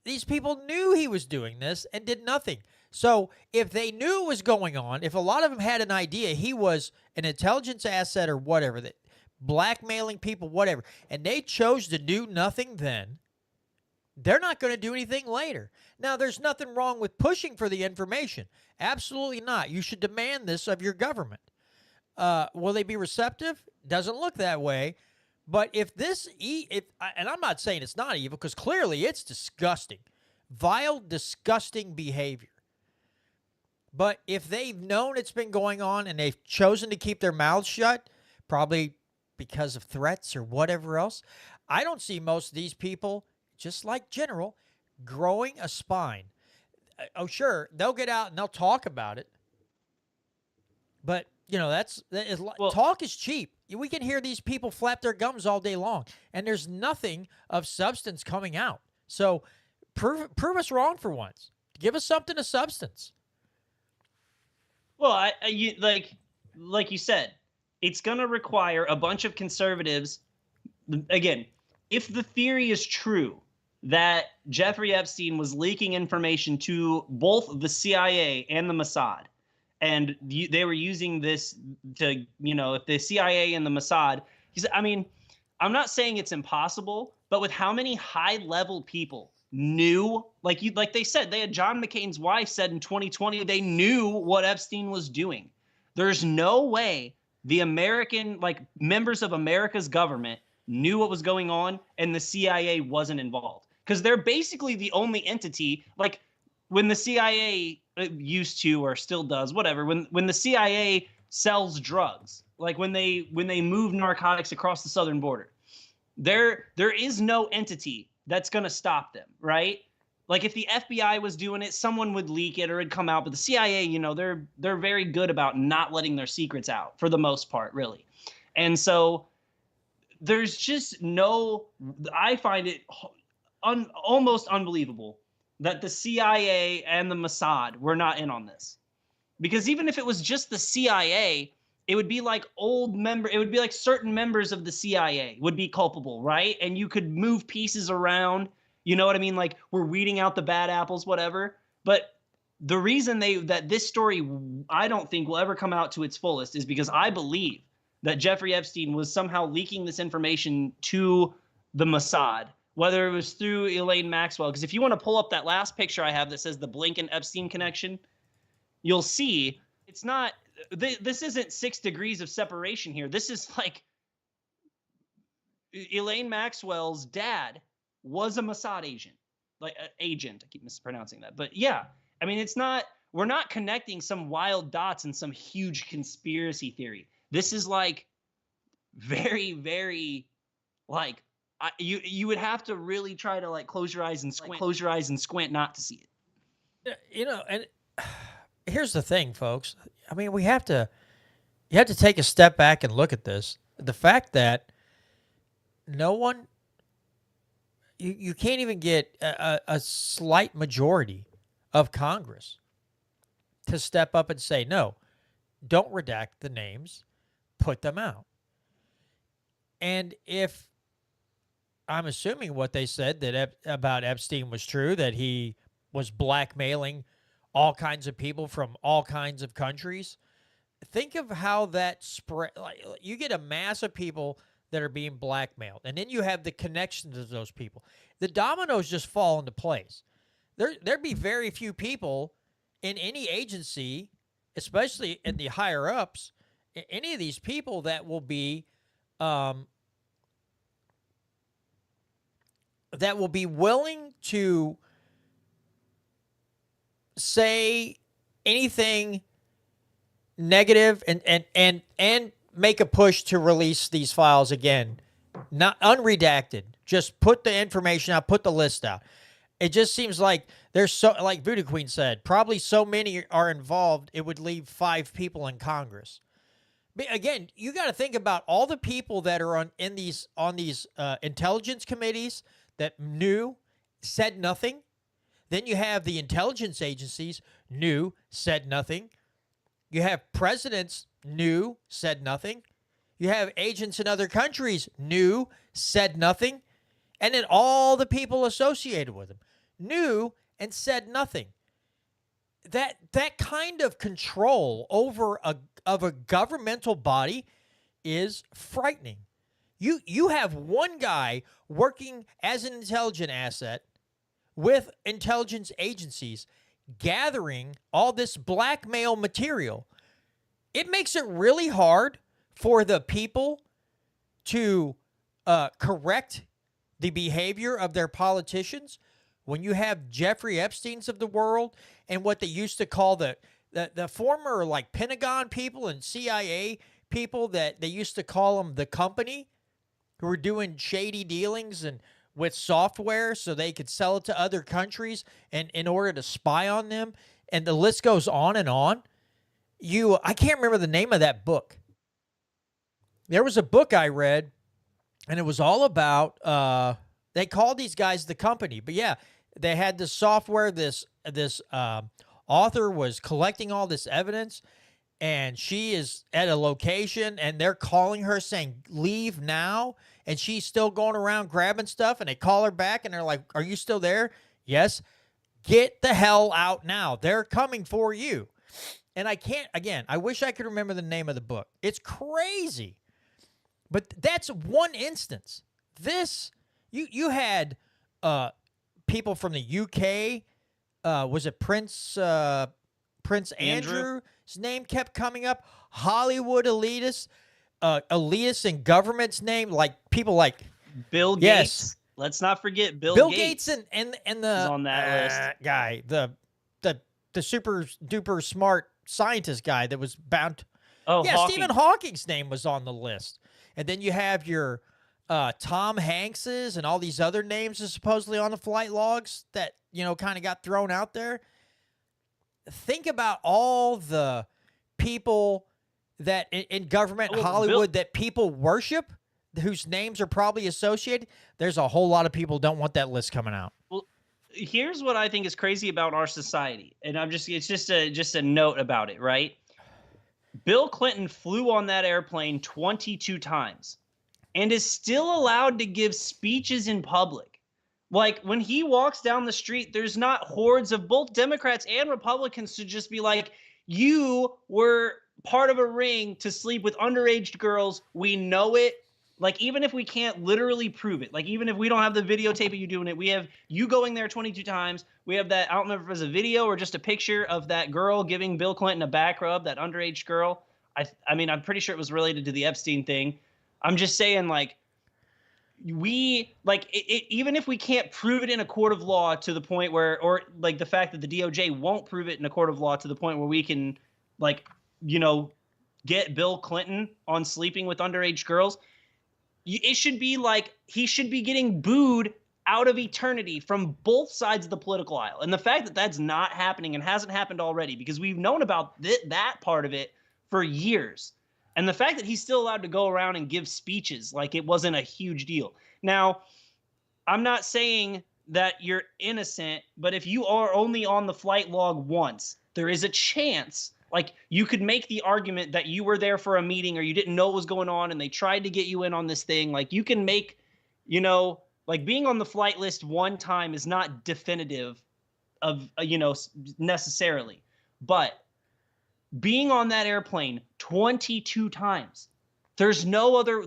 these people knew he was doing this and did nothing. So if they knew it was going on, if a lot of them had an idea he was an intelligence asset or whatever, that blackmailing people, whatever, and they chose to do nothing then, they're not going to do anything later. Now, there's nothing wrong with pushing for the information. Absolutely not. You should demand this of your government. Will they be receptive? Doesn't look that way. But if and I'm not saying it's not evil, because clearly it's disgusting. Vile, disgusting behavior. But if they've known it's been going on and they've chosen to keep their mouths shut, probably because of threats or whatever else, I don't see most of these people, just like General, growing a spine. Oh, sure, they'll get out and they'll talk about it. But, talk is cheap. We can hear these people flap their gums all day long, and there's nothing of substance coming out. So prove us wrong for once. Give us something of substance. Well, like you said, it's going to require a bunch of conservatives. Again, if the theory is true that Jeffrey Epstein was leaking information to both the CIA and the Mossad, and they were using this to, if the CIA and the Mossad, I'm not saying it's impossible, but with how many high-level people knew, like they said, they had John McCain's wife said in 2020, they knew what Epstein was doing. There's no way the American, members of America's government knew what was going on and the CIA wasn't involved. Because they're basically the only entity, like when the CIA used to, or still does, whatever, when the CIA sells drugs, like when they move narcotics across the southern border, there is no entity that's going to stop them, right? Like if the FBI was doing it, someone would leak it or it'd come out. But the CIA, they're very good about not letting their secrets out for the most part, really. And so there's just I find it almost unbelievable that the CIA and the Mossad were not in on this. Because even if it was just the CIA, it would be like it would be like certain members of the CIA would be culpable, right? And you could move pieces around, you know what I mean? Like we're weeding out the bad apples, whatever. But the reason that this story, I don't think will ever come out to its fullest is because I believe that Jeffrey Epstein was somehow leaking this information to the Mossad, whether it was through Elaine Maxwell. Because if you want to pull up that last picture I have that says the Blinken-Epstein connection, you'll see it's not, this isn't 6 degrees of separation here. This is like Elaine Maxwell's dad was a Mossad agent, agent. I keep mispronouncing that. But yeah, I mean, we're not connecting some wild dots in some huge conspiracy theory. This is like very, very you would have to really try to close your eyes and squint not to see it. And here's the thing, folks. I mean, you have to take a step back and look at this. The fact that no one, you can't even get a slight majority of Congress to step up and say, no, don't redact the names, put them out. And if I'm assuming what they said that about Epstein was true, that he was blackmailing all kinds of people from all kinds of countries, think of how that spread. Like, you get a mass of people that are being blackmailed, and then you have the connections of those people. The dominoes just fall into place. There'd be very few people in any agency, especially in the higher ups, any of these people that will be willing to say anything negative and make a push to release these files again, not unredacted. Just put the information out, put the list out. It just seems like there's so, like Voodoo Queen said, probably so many are involved, it would leave 5 people in Congress. But again, you got to think about all the people that are on these intelligence committees that knew, said nothing. Then you have the intelligence agencies, knew, said nothing. You have presidents, knew, said nothing. You have agents in other countries, knew, said nothing. And then all the people associated with them knew and said nothing. That kind of control over a governmental body is frightening. You have one guy working as an intelligence asset with intelligence agencies gathering all this blackmail material. It makes it really hard for the people to correct the behavior of their politicians. When you have Jeffrey Epsteins of the world and what they used to call the former like Pentagon people and CIA people, that they used to call them the company, who were doing shady dealings and with software so they could sell it to other countries and in order to spy on them, and the list goes on and on. I can't remember the name of that book. There was a book I read, and it was all about they called these guys the company. But yeah, they had this software. This author was collecting all this evidence, and she is at a location, and they're calling her saying, leave now. And she's still going around grabbing stuff, and they call her back, and they're like, are you still there? Yes. Get the hell out now. They're coming for you. And I wish I could remember the name of the book. It's crazy. But that's one instance. This, you had people from the UK. Was it Prince Andrew? His name kept coming up. Hollywood elitists. Elitists in government's name, like people like Bill Gates. Yes. Let's not forget Bill Gates and the on that list guy, the super duper smart scientist guy that was bound. Hawking. Stephen Hawking's name was on the list. And then you have your Tom Hanks's and all these other names are supposedly on the flight logs that, kind of got thrown out there. Think about all the people that in government, Hollywood, that people worship, whose names are probably associated. There's a whole lot of people don't want that list coming out. Well, here's what I think is crazy about our society, and it's just a note about it, right? Bill Clinton flew on that airplane 22 times and is still allowed to give speeches in public. Like, when he walks down the street, there's not hordes of both Democrats and Republicans to just be like, you were part of a ring to sleep with underage girls. We know it. Like, even if we can't literally prove it, like, even if we don't have the videotape of you doing it, we have you going there 22 times. We have that. I don't know if it was a video or just a picture of that girl giving Bill Clinton a back rub, that underage girl. I mean, I'm pretty sure it was related to the Epstein thing. I'm just saying, like, even if we can't prove it in a court of law to the point where, or like the fact that the DOJ won't prove it in a court of law to the point where we can, like, get Bill Clinton on sleeping with underage girls, it should be like he should be getting booed out of eternity from both sides of the political aisle. And the fact that that's not happening and hasn't happened already, because we've known about that part of it for years. And the fact that he's still allowed to go around and give speeches like it wasn't a huge deal. Now, I'm not saying that you're innocent, but if you are only on the flight log once, there is a chance, like, you could make the argument that you were there for a meeting or you didn't know what was going on and they tried to get you in on this thing. Like, you can make, you know, like, being on the flight list one time is not definitive of, you know, necessarily. But being on that airplane 22 times, there's nothing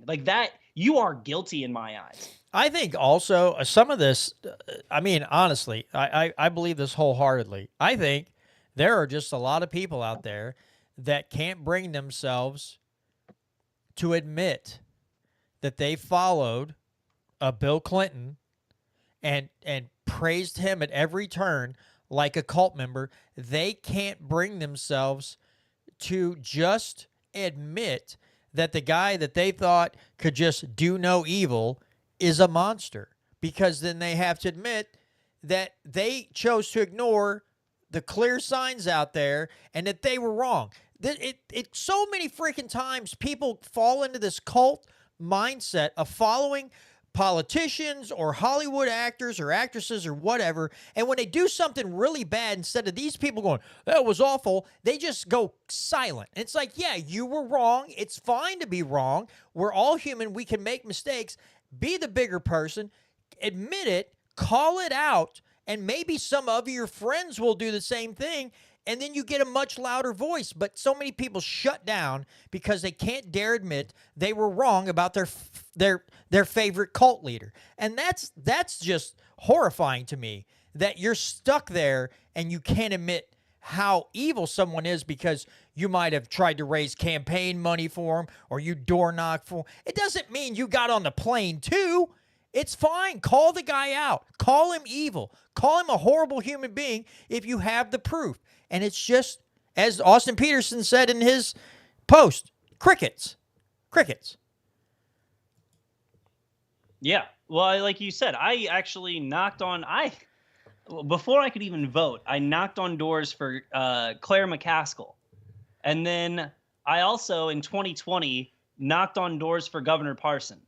like that. You are guilty in my eyes. I think also some of this, I mean, honestly, I believe this wholeheartedly. I think there are just a lot of people out there that can't bring themselves to admit that they followed Bill Clinton and praised him at every turn like a cult member. They can't bring themselves to just admit that the guy that they thought could just do no evil is a monster, because then they have to admit that they chose to ignore the clear signs out there and that they were wrong. So many freaking times people fall into this cult mindset of following politicians or Hollywood actors or actresses or whatever, and when they do something really bad, instead of these people going, that was awful, they just go silent. And it's like, yeah, you were wrong. It's fine to be wrong. We're all human. We can make mistakes. Be the bigger person. Admit it. Call it out. And maybe some of your friends will do the same thing, and then you get a much louder voice. But so many people shut down because they can't dare admit they were wrong about their favorite cult leader. And that's just horrifying to me, that you're stuck there and you can't admit how evil someone is because you might have tried to raise campaign money for them or you door knock for them. It doesn't mean you got on the plane too. It's fine. Call the guy out. Call him evil. Call him a horrible human being if you have the proof. And it's just, as Austin Peterson said in his post, crickets. Crickets. Yeah. Well, like you said, I actually before I could even vote, I knocked on doors for Claire McCaskill. And then I also, in 2020, knocked on doors for Governor Parson.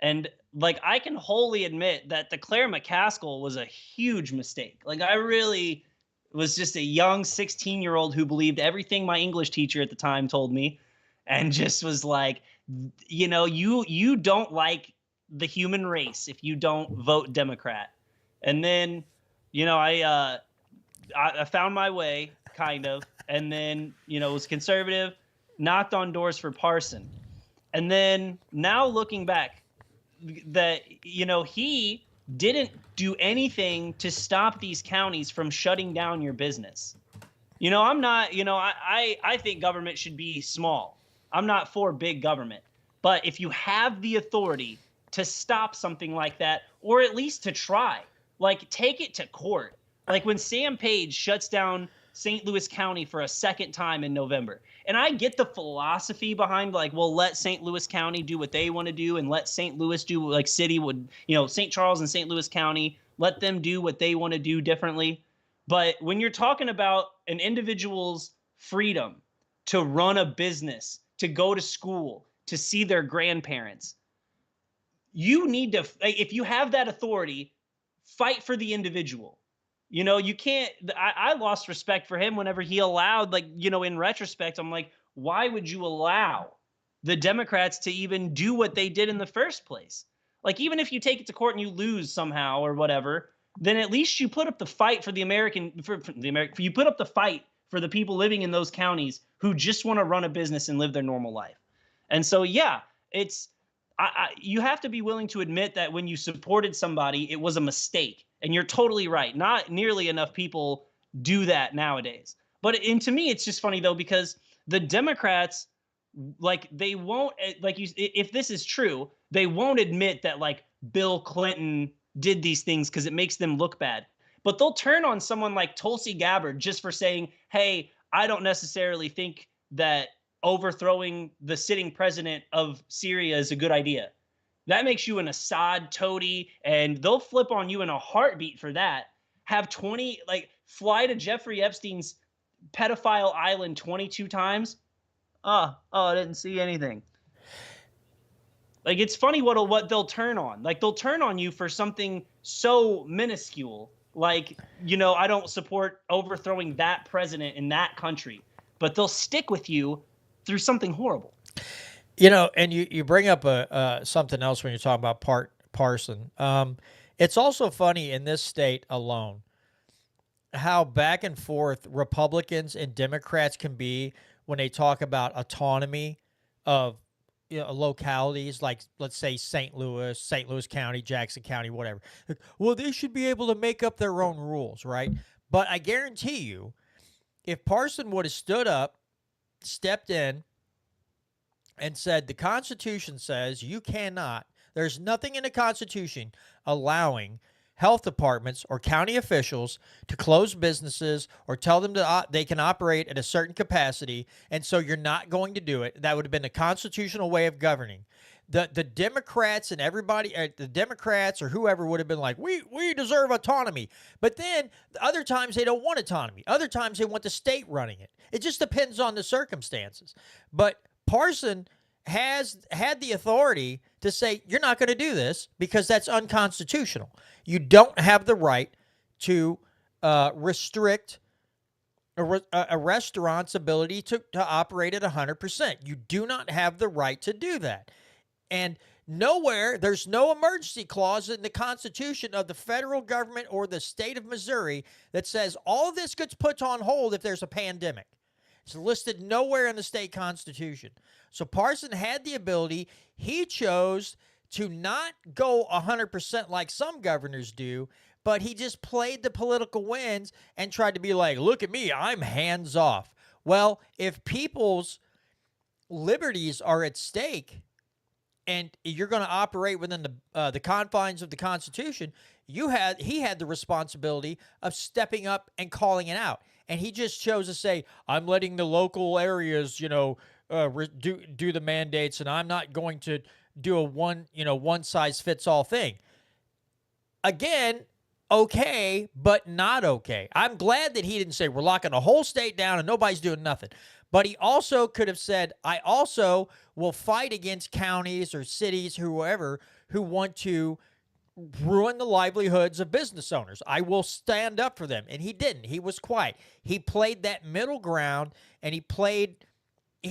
And, like, I can wholly admit that the Claire McCaskill was a huge mistake. Like, I really was just a young 16-year-old who believed everything my English teacher at the time told me, and just was like, you know, you don't like the human race if you don't vote Democrat. And then, you know, I found my way, kind of, and then, you know, was conservative, knocked on doors for Parson. And then now looking back, that, you know, he didn't do anything to stop these counties from shutting down your business. You know, I'm not, you know, I think government should be small. I'm not for big government. But if you have the authority to stop something like that, or at least to try, like, take it to court. Like when Sam Page shuts down St. Louis County for a second time in November. And I get the philosophy behind, like, well, let St. Louis County do what they want to do and let St. Louis do, like, city would, you know, St. Charles and St. Louis County, let them do what they want to do differently. But when you're talking about an individual's freedom to run a business, to go to school, to see their grandparents, you need to, if you have that authority, fight for the individual. You know, you can't, I lost respect for him whenever he allowed, like, you know, in retrospect, I'm like, why would you allow the Democrats to even do what they did in the first place? Like, even if you take it to court and you lose somehow or whatever, then at least you put up the fight for you put up the fight for the people living in those counties who just want to run a business and live their normal life. And so, yeah, you have to be willing to admit that when you supported somebody, it was a mistake. And you're totally right. Not nearly enough people do that nowadays. And to me, it's just funny, though, because the Democrats, like, they won't, like, if this is true, they won't admit that, like, Bill Clinton did these things because it makes them look bad. But they'll turn on someone like Tulsi Gabbard just for saying, hey, I don't necessarily think that overthrowing the sitting president of Syria is a good idea. That makes you an Assad toady, and they'll flip on you in a heartbeat for that. Have 20, like, fly to Jeffrey Epstein's pedophile island 22 times. I didn't see anything. Like, it's funny what they'll turn on. Like, they'll turn on you for something so minuscule. Like, I don't support overthrowing that president in that country, but they'll stick with you through something horrible. And you bring up something else when you're talking about Parson. It's also funny in this state alone how back and forth Republicans and Democrats can be when they talk about autonomy of localities, like let's say St. Louis County, Jackson County, whatever. Well, they should be able to make up their own rules, right? But I guarantee you, if Parson would have stood up, stepped in, and said the Constitution says you cannot, there's nothing in the Constitution allowing health departments or county officials to close businesses or tell them that they can operate at a certain capacity, and so you're not going to do it. That would have been a constitutional way of governing. The Democrats and everybody, the Democrats or whoever would have been like, we deserve autonomy. But then other times they don't want autonomy. Other times they want the state running it. It just depends on the circumstances. But Parson has had the authority to say, you're not going to do this because that's unconstitutional. You don't have the right to restrict a restaurant's ability to operate at 100%. You do not have the right to do that. And nowhere, there's no emergency clause in the Constitution of the federal government or the state of Missouri that says all of this gets put on hold if there's a pandemic. It's listed nowhere in the state constitution. So Parson had the ability. He chose to not go 100% like some governors do, but he just played the political winds and tried to be like, look at me, I'm hands off. Well, if people's liberties are at stake and you're going to operate within the confines of the Constitution, he had the responsibility of stepping up and calling it out. And he just chose to say, I'm letting the local areas, do the mandates, and I'm not going to do a one size fits all thing. Again, okay, but not okay. I'm glad that he didn't say we're locking the whole state down and nobody's doing nothing. But he also could have said, I also will fight against counties or cities, whoever, who want to ruin the livelihoods of business owners. I will stand up for them. And he didn't. He was quiet. He played that middle ground, and he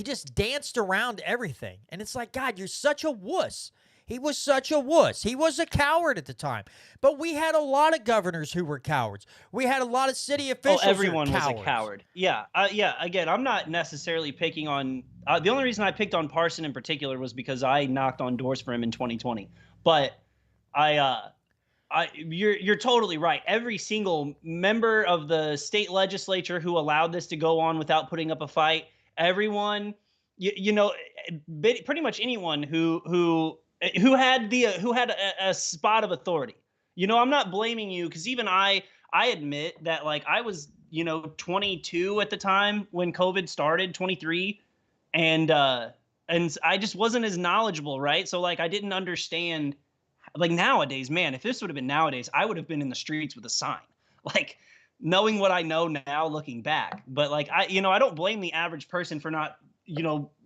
just danced around everything. And it's like, God, you're such a wuss. He was such a wuss. He was a coward at the time. But we had a lot of governors who were cowards. We had a lot of city officials everyone who were was cowards. a coward. Yeah. Again, I'm not necessarily picking on the only reason I picked on Parson in particular was because I knocked on doors for him in 2020. But you're totally right. Every single member of the state legislature who allowed this to go on without putting up a fight, everyone, pretty much anyone who had a spot of authority. I'm not blaming you, because even I admit that, like, I was 22 at the time when COVID started, 23, and I just wasn't as knowledgeable, right? So, like, I didn't understand. Like, nowadays, man, if this would have been nowadays, I would have been in the streets with a sign, like, knowing what I know now looking back. But, like, I don't blame the average person for not,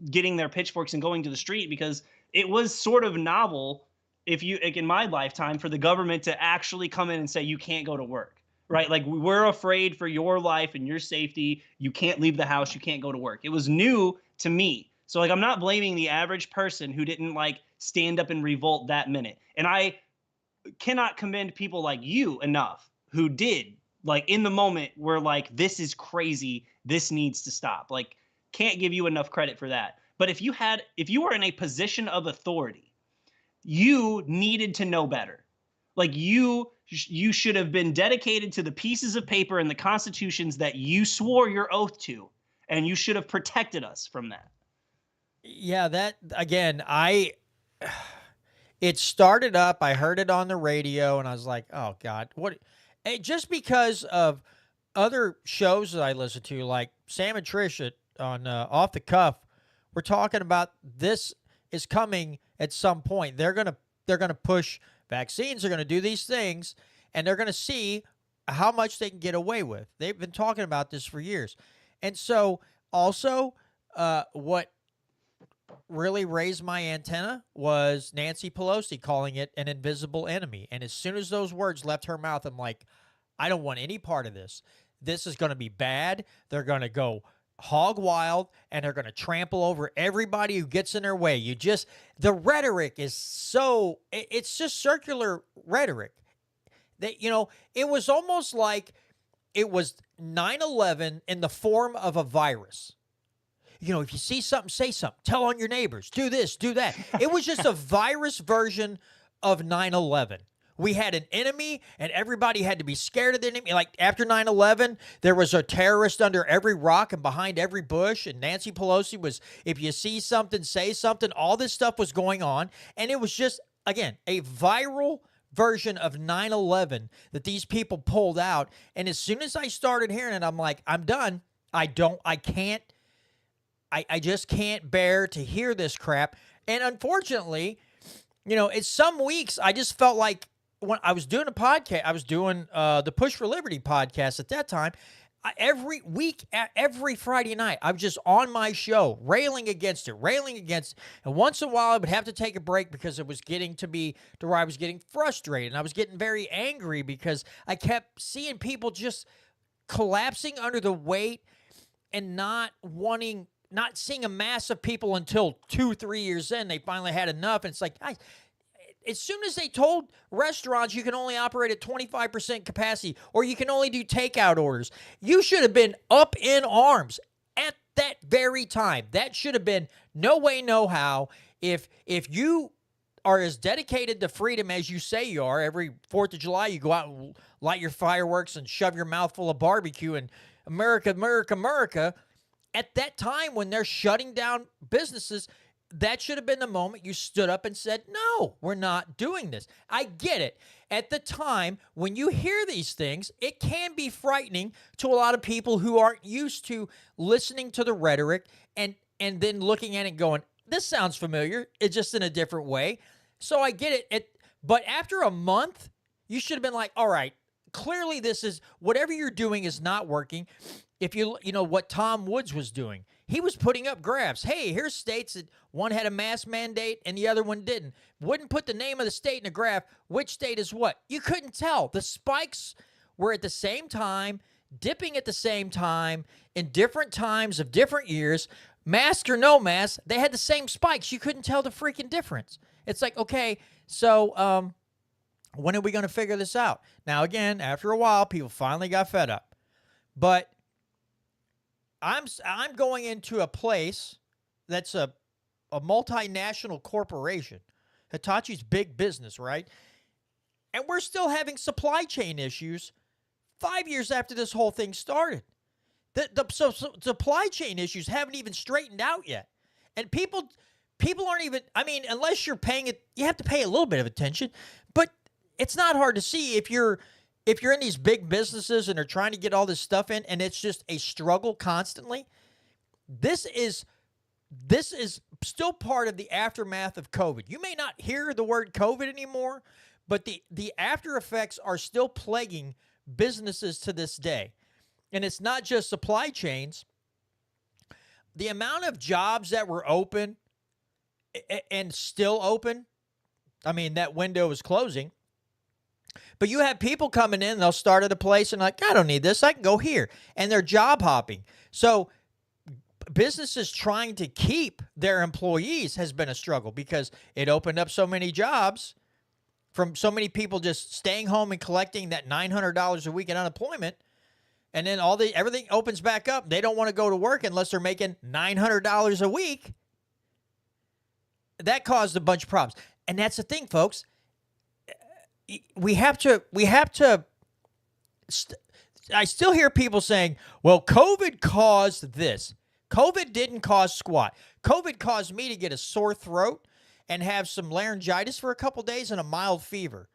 getting their pitchforks and going to the street, because it was sort of novel, in my lifetime, for the government to actually come in and say, you can't go to work, right? Like, we're afraid for your life and your safety. You can't leave the house. You can't go to work. It was new to me. So, like, I'm not blaming the average person who didn't, like, stand up and revolt that minute. And I cannot commend people like you enough who did, like, in the moment, were like, this is crazy. This needs to stop. Like, can't give you enough credit for that. But if you were in a position of authority, you needed to know better. Like, you should have been dedicated to the pieces of paper and the constitutions that you swore your oath to, and you should have protected us from that. Yeah, that, again, it started up, I heard it on the radio, and I was like, oh, God, what? Just because of other shows that I listen to, like Sam and Trish on Off the Cuff, we're talking about this is coming at some point. They're going to they're going to push vaccines, they're going to do these things, and they're going to see how much they can get away with. They've been talking about this for years. And so also what really raised my antenna was Nancy Pelosi calling it an invisible enemy. And as soon as those words left her mouth, I'm like, I don't want any part of this. This is going to be bad. They're going to go hog wild, and they're going to trample over everybody who gets in their way. The rhetoric is so, it's just circular rhetoric. That, it was almost like it was 9/11 in the form of a virus. If you see something, say something. Tell on your neighbors. Do this, do that. It was just a virus version of 9/11. We had an enemy, and everybody had to be scared of the enemy. Like, after 9/11, there was a terrorist under every rock and behind every bush, and Nancy Pelosi was, if you see something, say something. All this stuff was going on, and it was just, again, a viral version of 9/11 that these people pulled out. And as soon as I started hearing it, I'm like, I'm done. I just can't bear to hear this crap. And unfortunately, it's some weeks I just felt like when I was doing a podcast, I was doing the Push for Liberty podcast at that time. Every week, every Friday night, I was just on my show, railing against it. And once in a while, I would have to take a break because it was getting to be to where I was getting frustrated. And I was getting very angry because I kept seeing people just collapsing under the weight and not seeing a mass of people until 2-3 years in. They finally had enough. And it's like, as soon as they told restaurants you can only operate at 25% capacity or you can only do takeout orders, you should have been up in arms at that very time. That should have been no way, no how. If you are as dedicated to freedom as you say you are, every 4th of July you go out and light your fireworks and shove your mouth full of barbecue and America, America, America. At that time when they're shutting down businesses, that should have been the moment you stood up and said, no, we're not doing this. I get it. At the time, when you hear these things, it can be frightening to a lot of people who aren't used to listening to the rhetoric and then looking at it going, this sounds familiar. It's just in a different way. So I get it. But after a month, you should have been like, all right, clearly this is, whatever you're doing is not working. If you know what Tom Woods was doing, he was putting up graphs. Hey, here's states that one had a mask mandate and the other one didn't. Wouldn't put the name of the state in a graph. Which state is what? You couldn't tell. The spikes were at the same time, dipping at the same time, in different times of different years. Mask or no mask, they had the same spikes. You couldn't tell the freaking difference. It's like, okay, so when are we going to figure this out? Now, again, after a while, people finally got fed up. But I'm going into a place that's a multinational corporation. Hitachi's big business, right? And we're still having supply chain issues 5 years after this whole thing started. So supply chain issues haven't even straightened out yet. And people aren't even, unless you're paying it, you have to pay a little bit of attention. But it's not hard to see if you're in these big businesses and they're trying to get all this stuff in and it's just a struggle constantly. This is still part of the aftermath of COVID. You may not hear the word COVID anymore, but the after effects are still plaguing businesses to this day. And it's not just supply chains. The amount of jobs that were open and still open, that window is closing. But you have people coming in, they'll start at a place and like, I don't need this, I can go here. And they're job hopping. So businesses trying to keep their employees has been a struggle because it opened up so many jobs from so many people just staying home and collecting that $900 a week in unemployment. And then everything opens back up. They don't want to go to work unless they're making $900 a week. That caused a bunch of problems. And that's the thing, folks. We have to I still hear people saying, well, COVID caused this. COVID didn't cause squat. COVID caused me to get a sore throat and have some laryngitis for a couple days and a mild fever.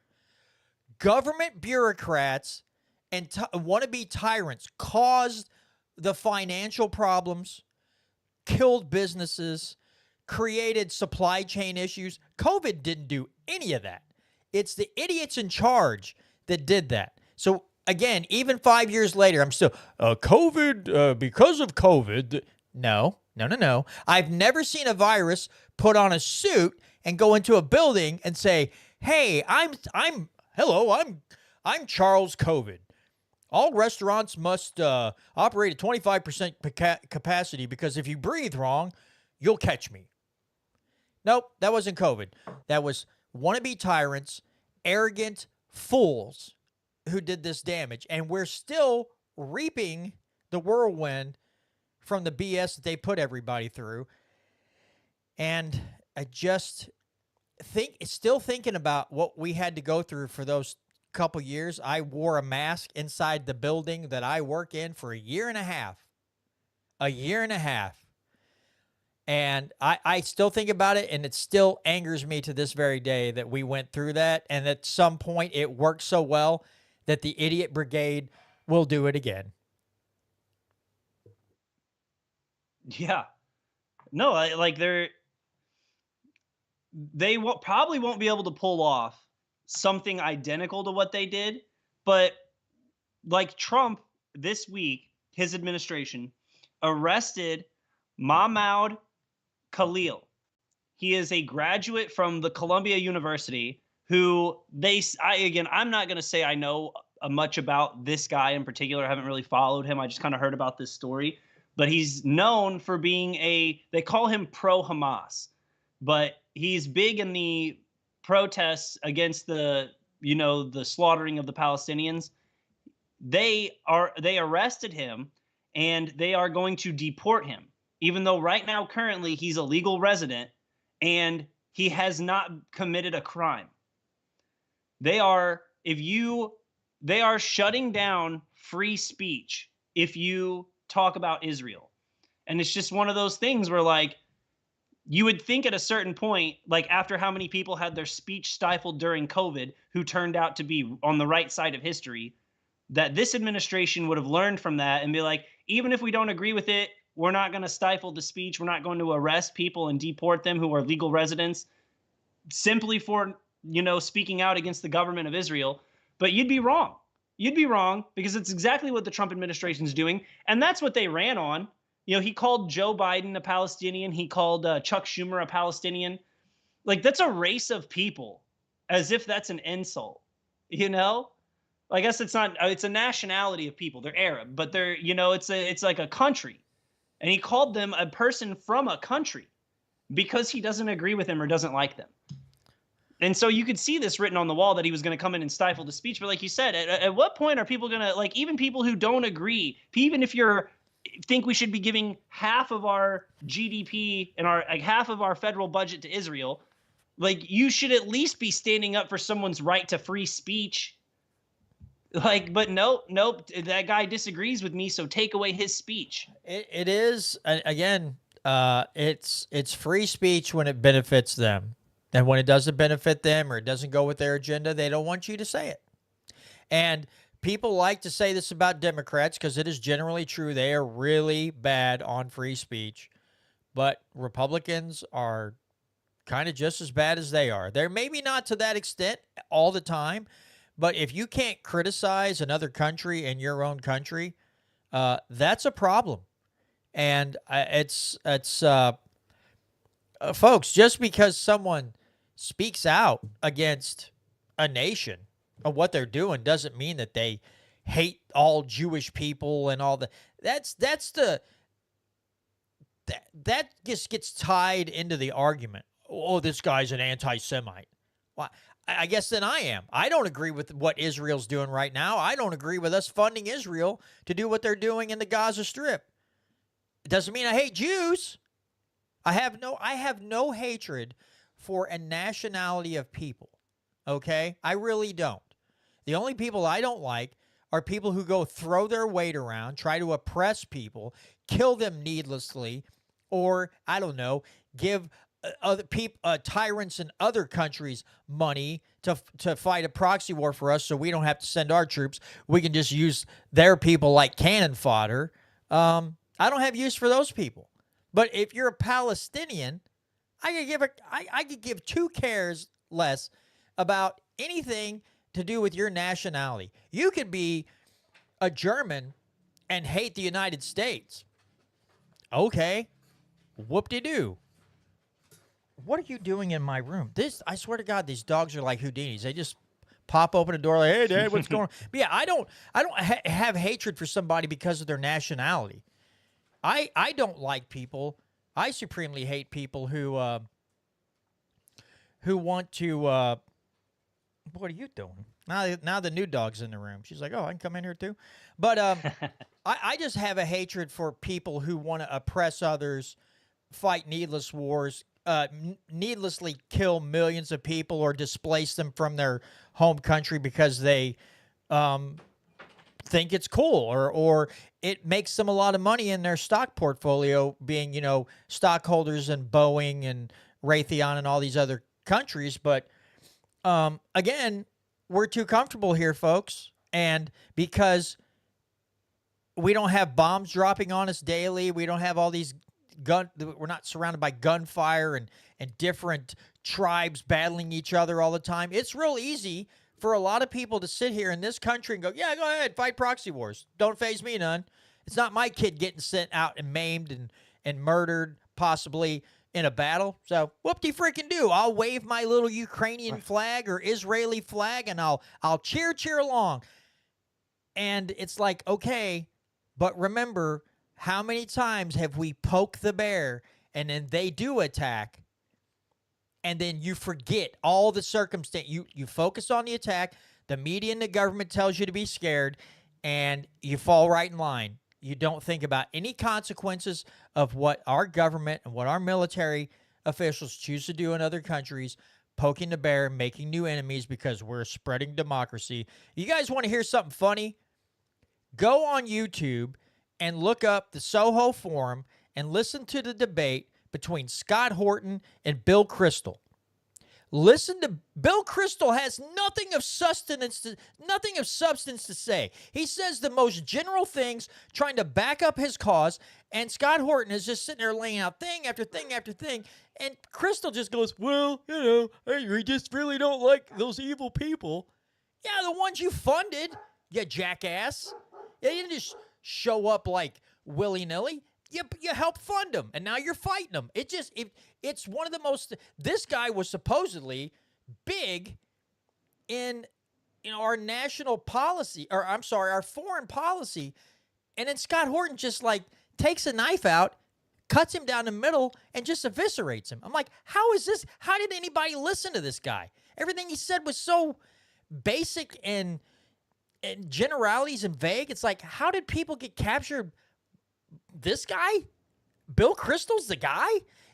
Government bureaucrats and wannabe tyrants caused the financial problems, killed businesses, created supply chain issues. COVID didn't do any of that. It's the idiots in charge that did that. So again, even 5 years later, I'm still COVID because of COVID. No. I've never seen a virus put on a suit and go into a building and say, "Hey, I'm Charles COVID. All restaurants must operate at 25% capacity because if you breathe wrong, you'll catch me." Nope, that wasn't COVID. That was wannabe tyrants, arrogant fools who did this damage. And we're still reaping the whirlwind from the BS that they put everybody through. And I just still thinking about what we had to go through for those couple years. I wore a mask inside the building that I work in for a year and a half. And I still think about it, and it still angers me to this very day that we went through that. And at some point it worked so well that the idiot brigade will do it again. Yeah. No, like probably won't be able to pull off something identical to what they did, but like Trump this week, his administration arrested Mahmoud Khalil. He is a graduate from the Columbia University who I'm not going to say I know much about this guy in particular. I haven't really followed him. I just kind of heard about this story, but he's known for being they call him pro-Hamas, but he's big in the protests against the slaughtering of the Palestinians. They arrested him and they are going to deport him, even though right now, currently, he's a legal resident and he has not committed a crime. They are shutting down free speech if you talk about Israel. And it's just one of those things where, like, you would think at a certain point, like after how many people had their speech stifled during COVID who turned out to be on the right side of history, that this administration would have learned from that and be like, even if we don't agree with it, we're not going to stifle the speech. We're not going to arrest people and deport them who are legal residents simply for, speaking out against the government of Israel. But you'd be wrong. You'd be wrong because it's exactly what the Trump administration is doing. And that's what they ran on. He called Joe Biden a Palestinian. He called Chuck Schumer a Palestinian. Like, that's a race of people, as if that's an insult, I guess it's not. It's a nationality of people. They're Arab, but they're, it's like a country. And he called them a person from a country because he doesn't agree with them or doesn't like them. And so you could see this written on the wall that he was going to come in and stifle the speech. But like you said, at what point are people going to, like, even people who don't agree, even if think we should be giving half of our GDP and half of our federal budget to Israel, like, you should at least be standing up for someone's right to free speech. Like, but nope, that guy disagrees with me, so take away his speech. It is, again, it's free speech when it benefits them. And when it doesn't benefit them or it doesn't go with their agenda, they don't want you to say it. And people like to say this about Democrats because it is generally true. They are really bad on free speech. But Republicans are kind of just as bad as they are. They're maybe not to that extent all the time, but if you can't criticize another country in your own country, that's a problem. And folks, just because someone speaks out against a nation of what they're doing doesn't mean that they hate all Jewish people and all that just gets tied into the argument. Oh, this guy's an anti-Semite. Well, I guess then I am. I don't agree with what Israel's doing right now. I don't agree with us funding Israel to do what they're doing in the Gaza Strip. It doesn't mean I hate Jews. I have no hatred for a nationality of people. Okay? I really don't. The only people I don't like are people who go throw their weight around, try to oppress people, kill them needlessly, or, I don't know, give other people, tyrants in other countries money to fight a proxy war for us so we don't have to send our troops. We can just use their people like cannon fodder. I don't have use for those people. But if you're a Palestinian, I could give two cares less about anything to do with your nationality. You could be a German and hate the United States. Okay. Whoop-de-doo. What are you doing in my room? I swear to God, these dogs are like Houdinis. They just pop open the door like, "Hey, Dad, what's going on?" But yeah, I don't have hatred for somebody because of their nationality. I don't like people. I supremely hate people who want to. What are you doing? Now the new dog's in the room. She's like, "Oh, I can come in here too." But I just have a hatred for people who want to oppress others, fight needless wars, needlessly kill millions of people or displace them from their home country because they think it's cool or it makes them a lot of money in their stock portfolio, being, stockholders in Boeing and Raytheon and all these other countries. But again, we're too comfortable here, folks. And because we don't have bombs dropping on us daily, we don't have all these we're not surrounded by gunfire and different tribes battling each other all the time. It's real easy for a lot of people to sit here in this country and go, yeah, go ahead, fight proxy wars. Don't faze me none. It's not my kid getting sent out and maimed and murdered, possibly in a battle. So whoop-de-freaking-do. I'll wave my little Ukrainian flag or Israeli flag, and I'll cheer along. And it's like, okay, but remember, how many times have we poked the bear and then they do attack, and then you forget all the circumstance. You focus on the attack, the media and the government tells you to be scared, and you fall right in line. You don't think about any consequences of what our government and what our military officials choose to do in other countries, poking the bear, making new enemies because we're spreading democracy. You guys want to hear something funny? Go on YouTube and look up the Soho Forum and listen to the debate between Scott Horton and Bill Kristol. Listen to Bill Kristol has nothing of substance to say. He says the most general things, trying to back up his cause, and Scott Horton is just sitting there laying out thing after thing after thing, and Kristol just goes, well, we just really don't like those evil people. Yeah, the ones you funded, you jackass. They didn't just show up like willy-nilly. You helped fund them, and now you're fighting them. It's one of the most. This guy was supposedly big in our national policy, or I'm sorry, our foreign policy, and then Scott Horton just like takes a knife out, cuts him down the middle, and just eviscerates him. I'm like, how is this? How did anybody listen to this guy? Everything he said was so basic and generalities and vague. It's like, how did people get captured? This guy? Bill Kristol's the guy?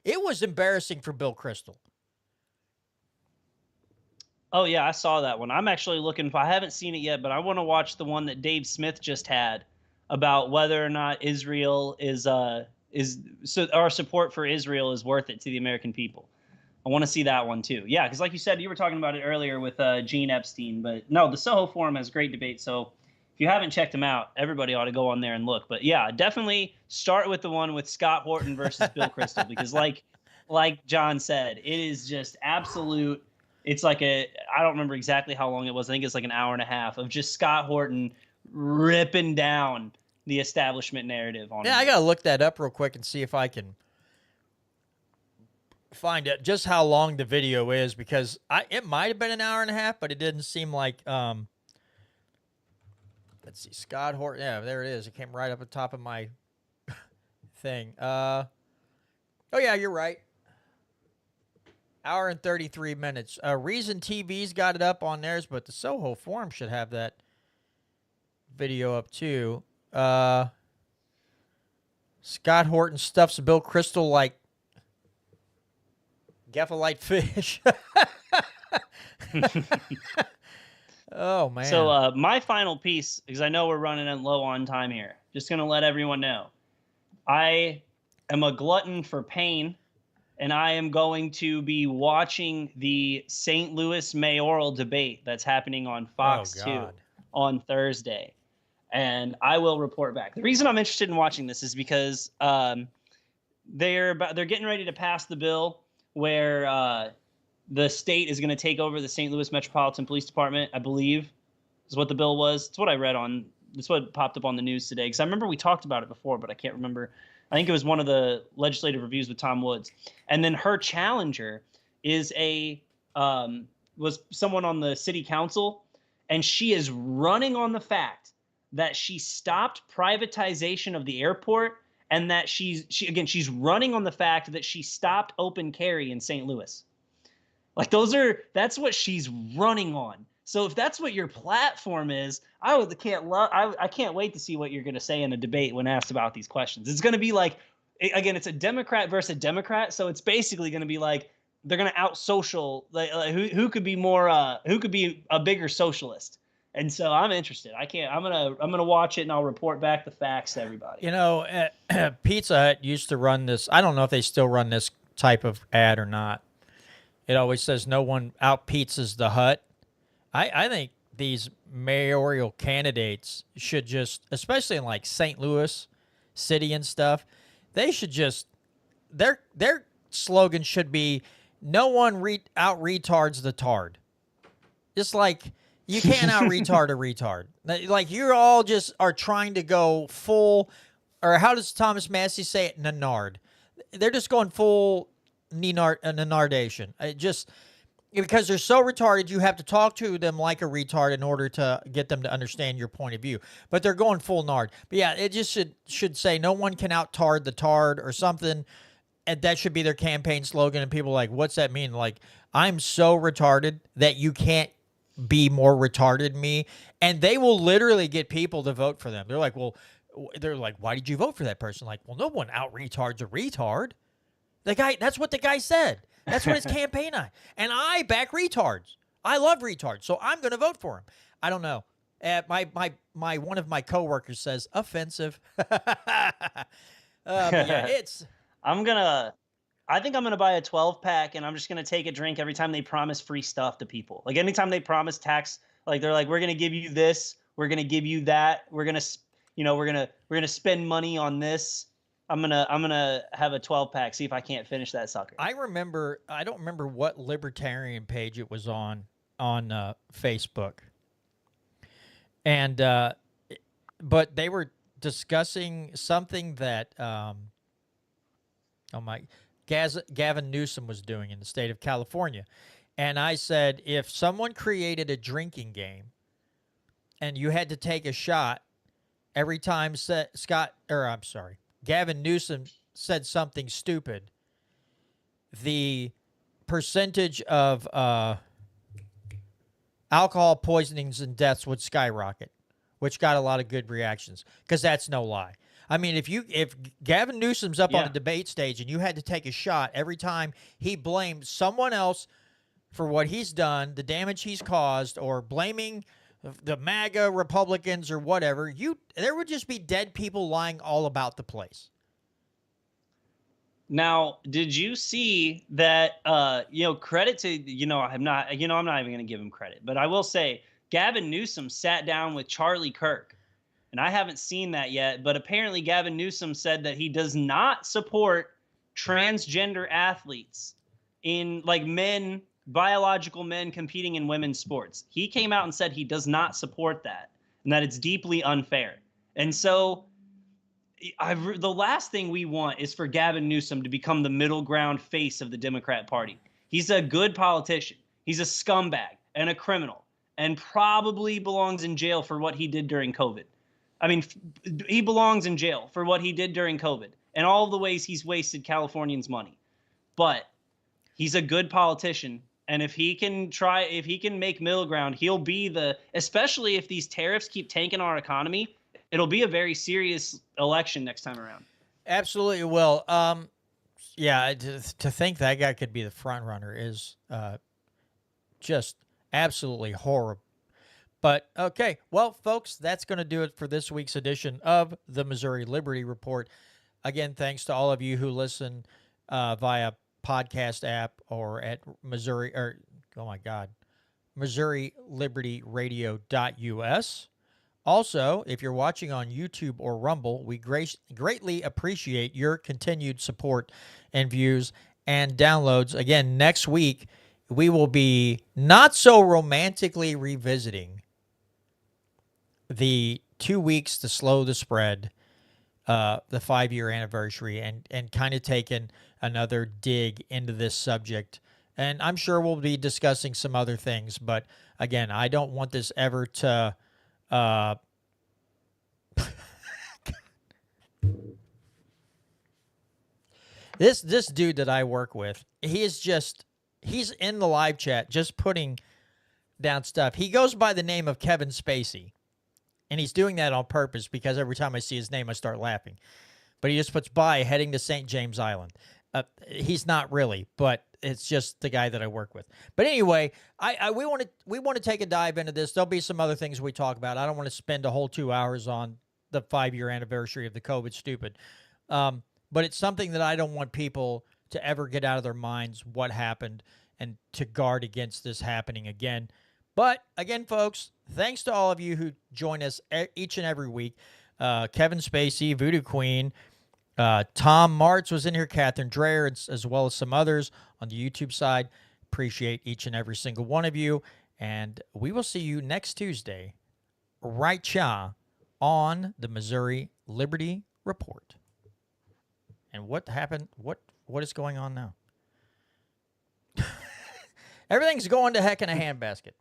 It was embarrassing for Bill Kristol. Oh, yeah, I saw that one. I'm actually looking for, I haven't seen it yet, but I want to watch the one that Dave Smith just had about whether or not Israel so our support for Israel is worth it to the American people. I want to see that one too. Yeah, because like you said, you were talking about it earlier with Gene Epstein, but no, the Soho Forum has great debate. So if you haven't checked them out, everybody ought to go on there and look. But yeah, definitely start with the one with Scott Horton versus Bill Kristol, because like John said, it is just absolute. It's like I don't remember exactly how long it was. I think it's like an hour and a half of just Scott Horton ripping down the establishment narrative on. Yeah, I gotta look that up real quick and see if I can find it, just how long the video is, because it might have been an hour and a half, but it didn't seem like. Let's see, Scott Horton. Yeah, there it is. It came right up at the top of my thing. Oh yeah, you're right. Hour and 33 minutes. Reason TV's got it up on theirs, but the Soho Forum should have that video up too. Scott Horton stuffs Bill Kristol like Geffelite fish. Oh, man. So my final piece, because I know we're running low on time here, just going to let everyone know. I am a glutton for pain, and I am going to be watching the St. Louis mayoral debate that's happening on Fox 2 on Thursday. And I will report back. The reason I'm interested in watching this is because they're getting ready to pass the bill where the state is going to take over the St. Louis Metropolitan Police Department, I believe, is what the bill was. It's what I read on. It's what popped up on the news today. Because I remember we talked about it before, but I can't remember. I think it was one of the legislative reviews with Tom Woods. And then her challenger is was someone on the city council, and she is running on the fact that she stopped privatization of the airport, and that she's running on the fact that she stopped open carry in St. Louis. Like that's what she's running on. So if that's what your platform is, I can't wait to see what you're going to say in a debate when asked about these questions. It's going to be like, again, it's a Democrat versus a Democrat, so it's basically going to be like they're going to out social like who could be more who could be a bigger socialist. And so I'm interested. I'm gonna watch it, and I'll report back the facts to everybody. You know, Pizza Hut used to run this. I don't know if they still run this type of ad or not. It always says no one out pizzas the hut. I think these mayoral candidates should just, especially in like St. Louis City and stuff, they should just, their slogan should be, no one out retards the tard. Just like, you can't out retard a retard. Like, you all just are trying to go full, or how does Thomas Massey say it? Nanard. They're just going full Nanardation. Because they're so retarded, you have to talk to them like a retard in order to get them to understand your point of view. But they're going full nard. But yeah, it just should say no one can out tard the tard or something. And that should be their campaign slogan. And people are like, what's that mean? Like, I'm so retarded that you can't be more retarded than me. And they will literally get people to vote for them. They're like, why did you vote for that person? Like, well, no one out retards a retard. That's what the guy said. That's what his campaign on. And I back retards. I love retards, so I'm going to vote for him. I don't know. My one of my coworkers says offensive. Yeah, I think I'm gonna buy a 12-pack, and I'm just gonna take a drink every time they promise free stuff to people. Like anytime they promise tax, like they're like, we're gonna give you this, we're gonna give you that, we're gonna spend money on this. I'm gonna have a 12-pack, see if I can't finish that sucker. I don't remember what libertarian page it was on Facebook, and but they were discussing something that Gavin Newsom was doing in the state of California, and I said if someone created a drinking game, and you had to take a shot every time Gavin Newsom said something stupid, the percentage of alcohol poisonings and deaths would skyrocket, which got a lot of good reactions, because that's no lie. I mean, if Gavin Newsom's up on a debate stage and you had to take a shot every time he blamed someone else for what he's done, the damage he's caused, or blaming the MAGA Republicans or whatever, there would just be dead people lying all about the place. Now, did you see that? Credit to I'm not even going to give him credit, but I will say Gavin Newsom sat down with Charlie Kirk, and I haven't seen that yet. But apparently, Gavin Newsom said that he does not support transgender athletes in biological men competing in women's sports. He came out and said he does not support that, and that it's deeply unfair. And so the last thing we want is for Gavin Newsom to become the middle ground face of the Democrat Party. He's a good politician. He's a scumbag and a criminal, and probably belongs in jail for what he did during COVID. I mean, he belongs in jail for what he did during COVID and all the ways he's wasted Californians' money. But he's a good politician. And if he can make middle ground, he'll be especially if these tariffs keep tanking our economy, it'll be a very serious election next time around. Absolutely will. Yeah, to think that guy could be the front runner is just absolutely horrible. But okay, well, folks, that's going to do it for this week's edition of the Missouri Liberty Report. Again, thanks to all of you who listen via podcast app or at MissouriLibertyRadio.us. Also, if you're watching on YouTube or Rumble, we greatly appreciate your continued support and views. and downloads. Again, next week, we will be not so romantically revisiting the 2 weeks to slow the spread, the 5-year anniversary, and kind of taking another dig into this subject. And I'm sure we'll be discussing some other things, but again, I don't want this ever to this dude that I work with, he's in the live chat just putting down stuff. He goes by the name of Kevin Spacey, and he's doing that on purpose because every time I see his name, I start laughing. But he just puts by heading to St. James Island. He's not really, but it's just the guy that I work with. But anyway, we want to take a dive into this. There'll be some other things we talk about. I don't want to spend a whole 2 hours on the 5-year anniversary of the COVID stupid. But it's something that I don't want people to ever get out of their minds what happened and to guard against this happening again. But again, folks, thanks to all of you who join us each and every week. Kevin Spacey, Voodoo Queen, Tom Martz was in here, Catherine Dreyer, as well as some others on the YouTube side. Appreciate each and every single one of you. And we will see you next Tuesday, right cha, on the Missouri Liberty Report. And what happened? What is going on now? Everything's going to heck in a handbasket.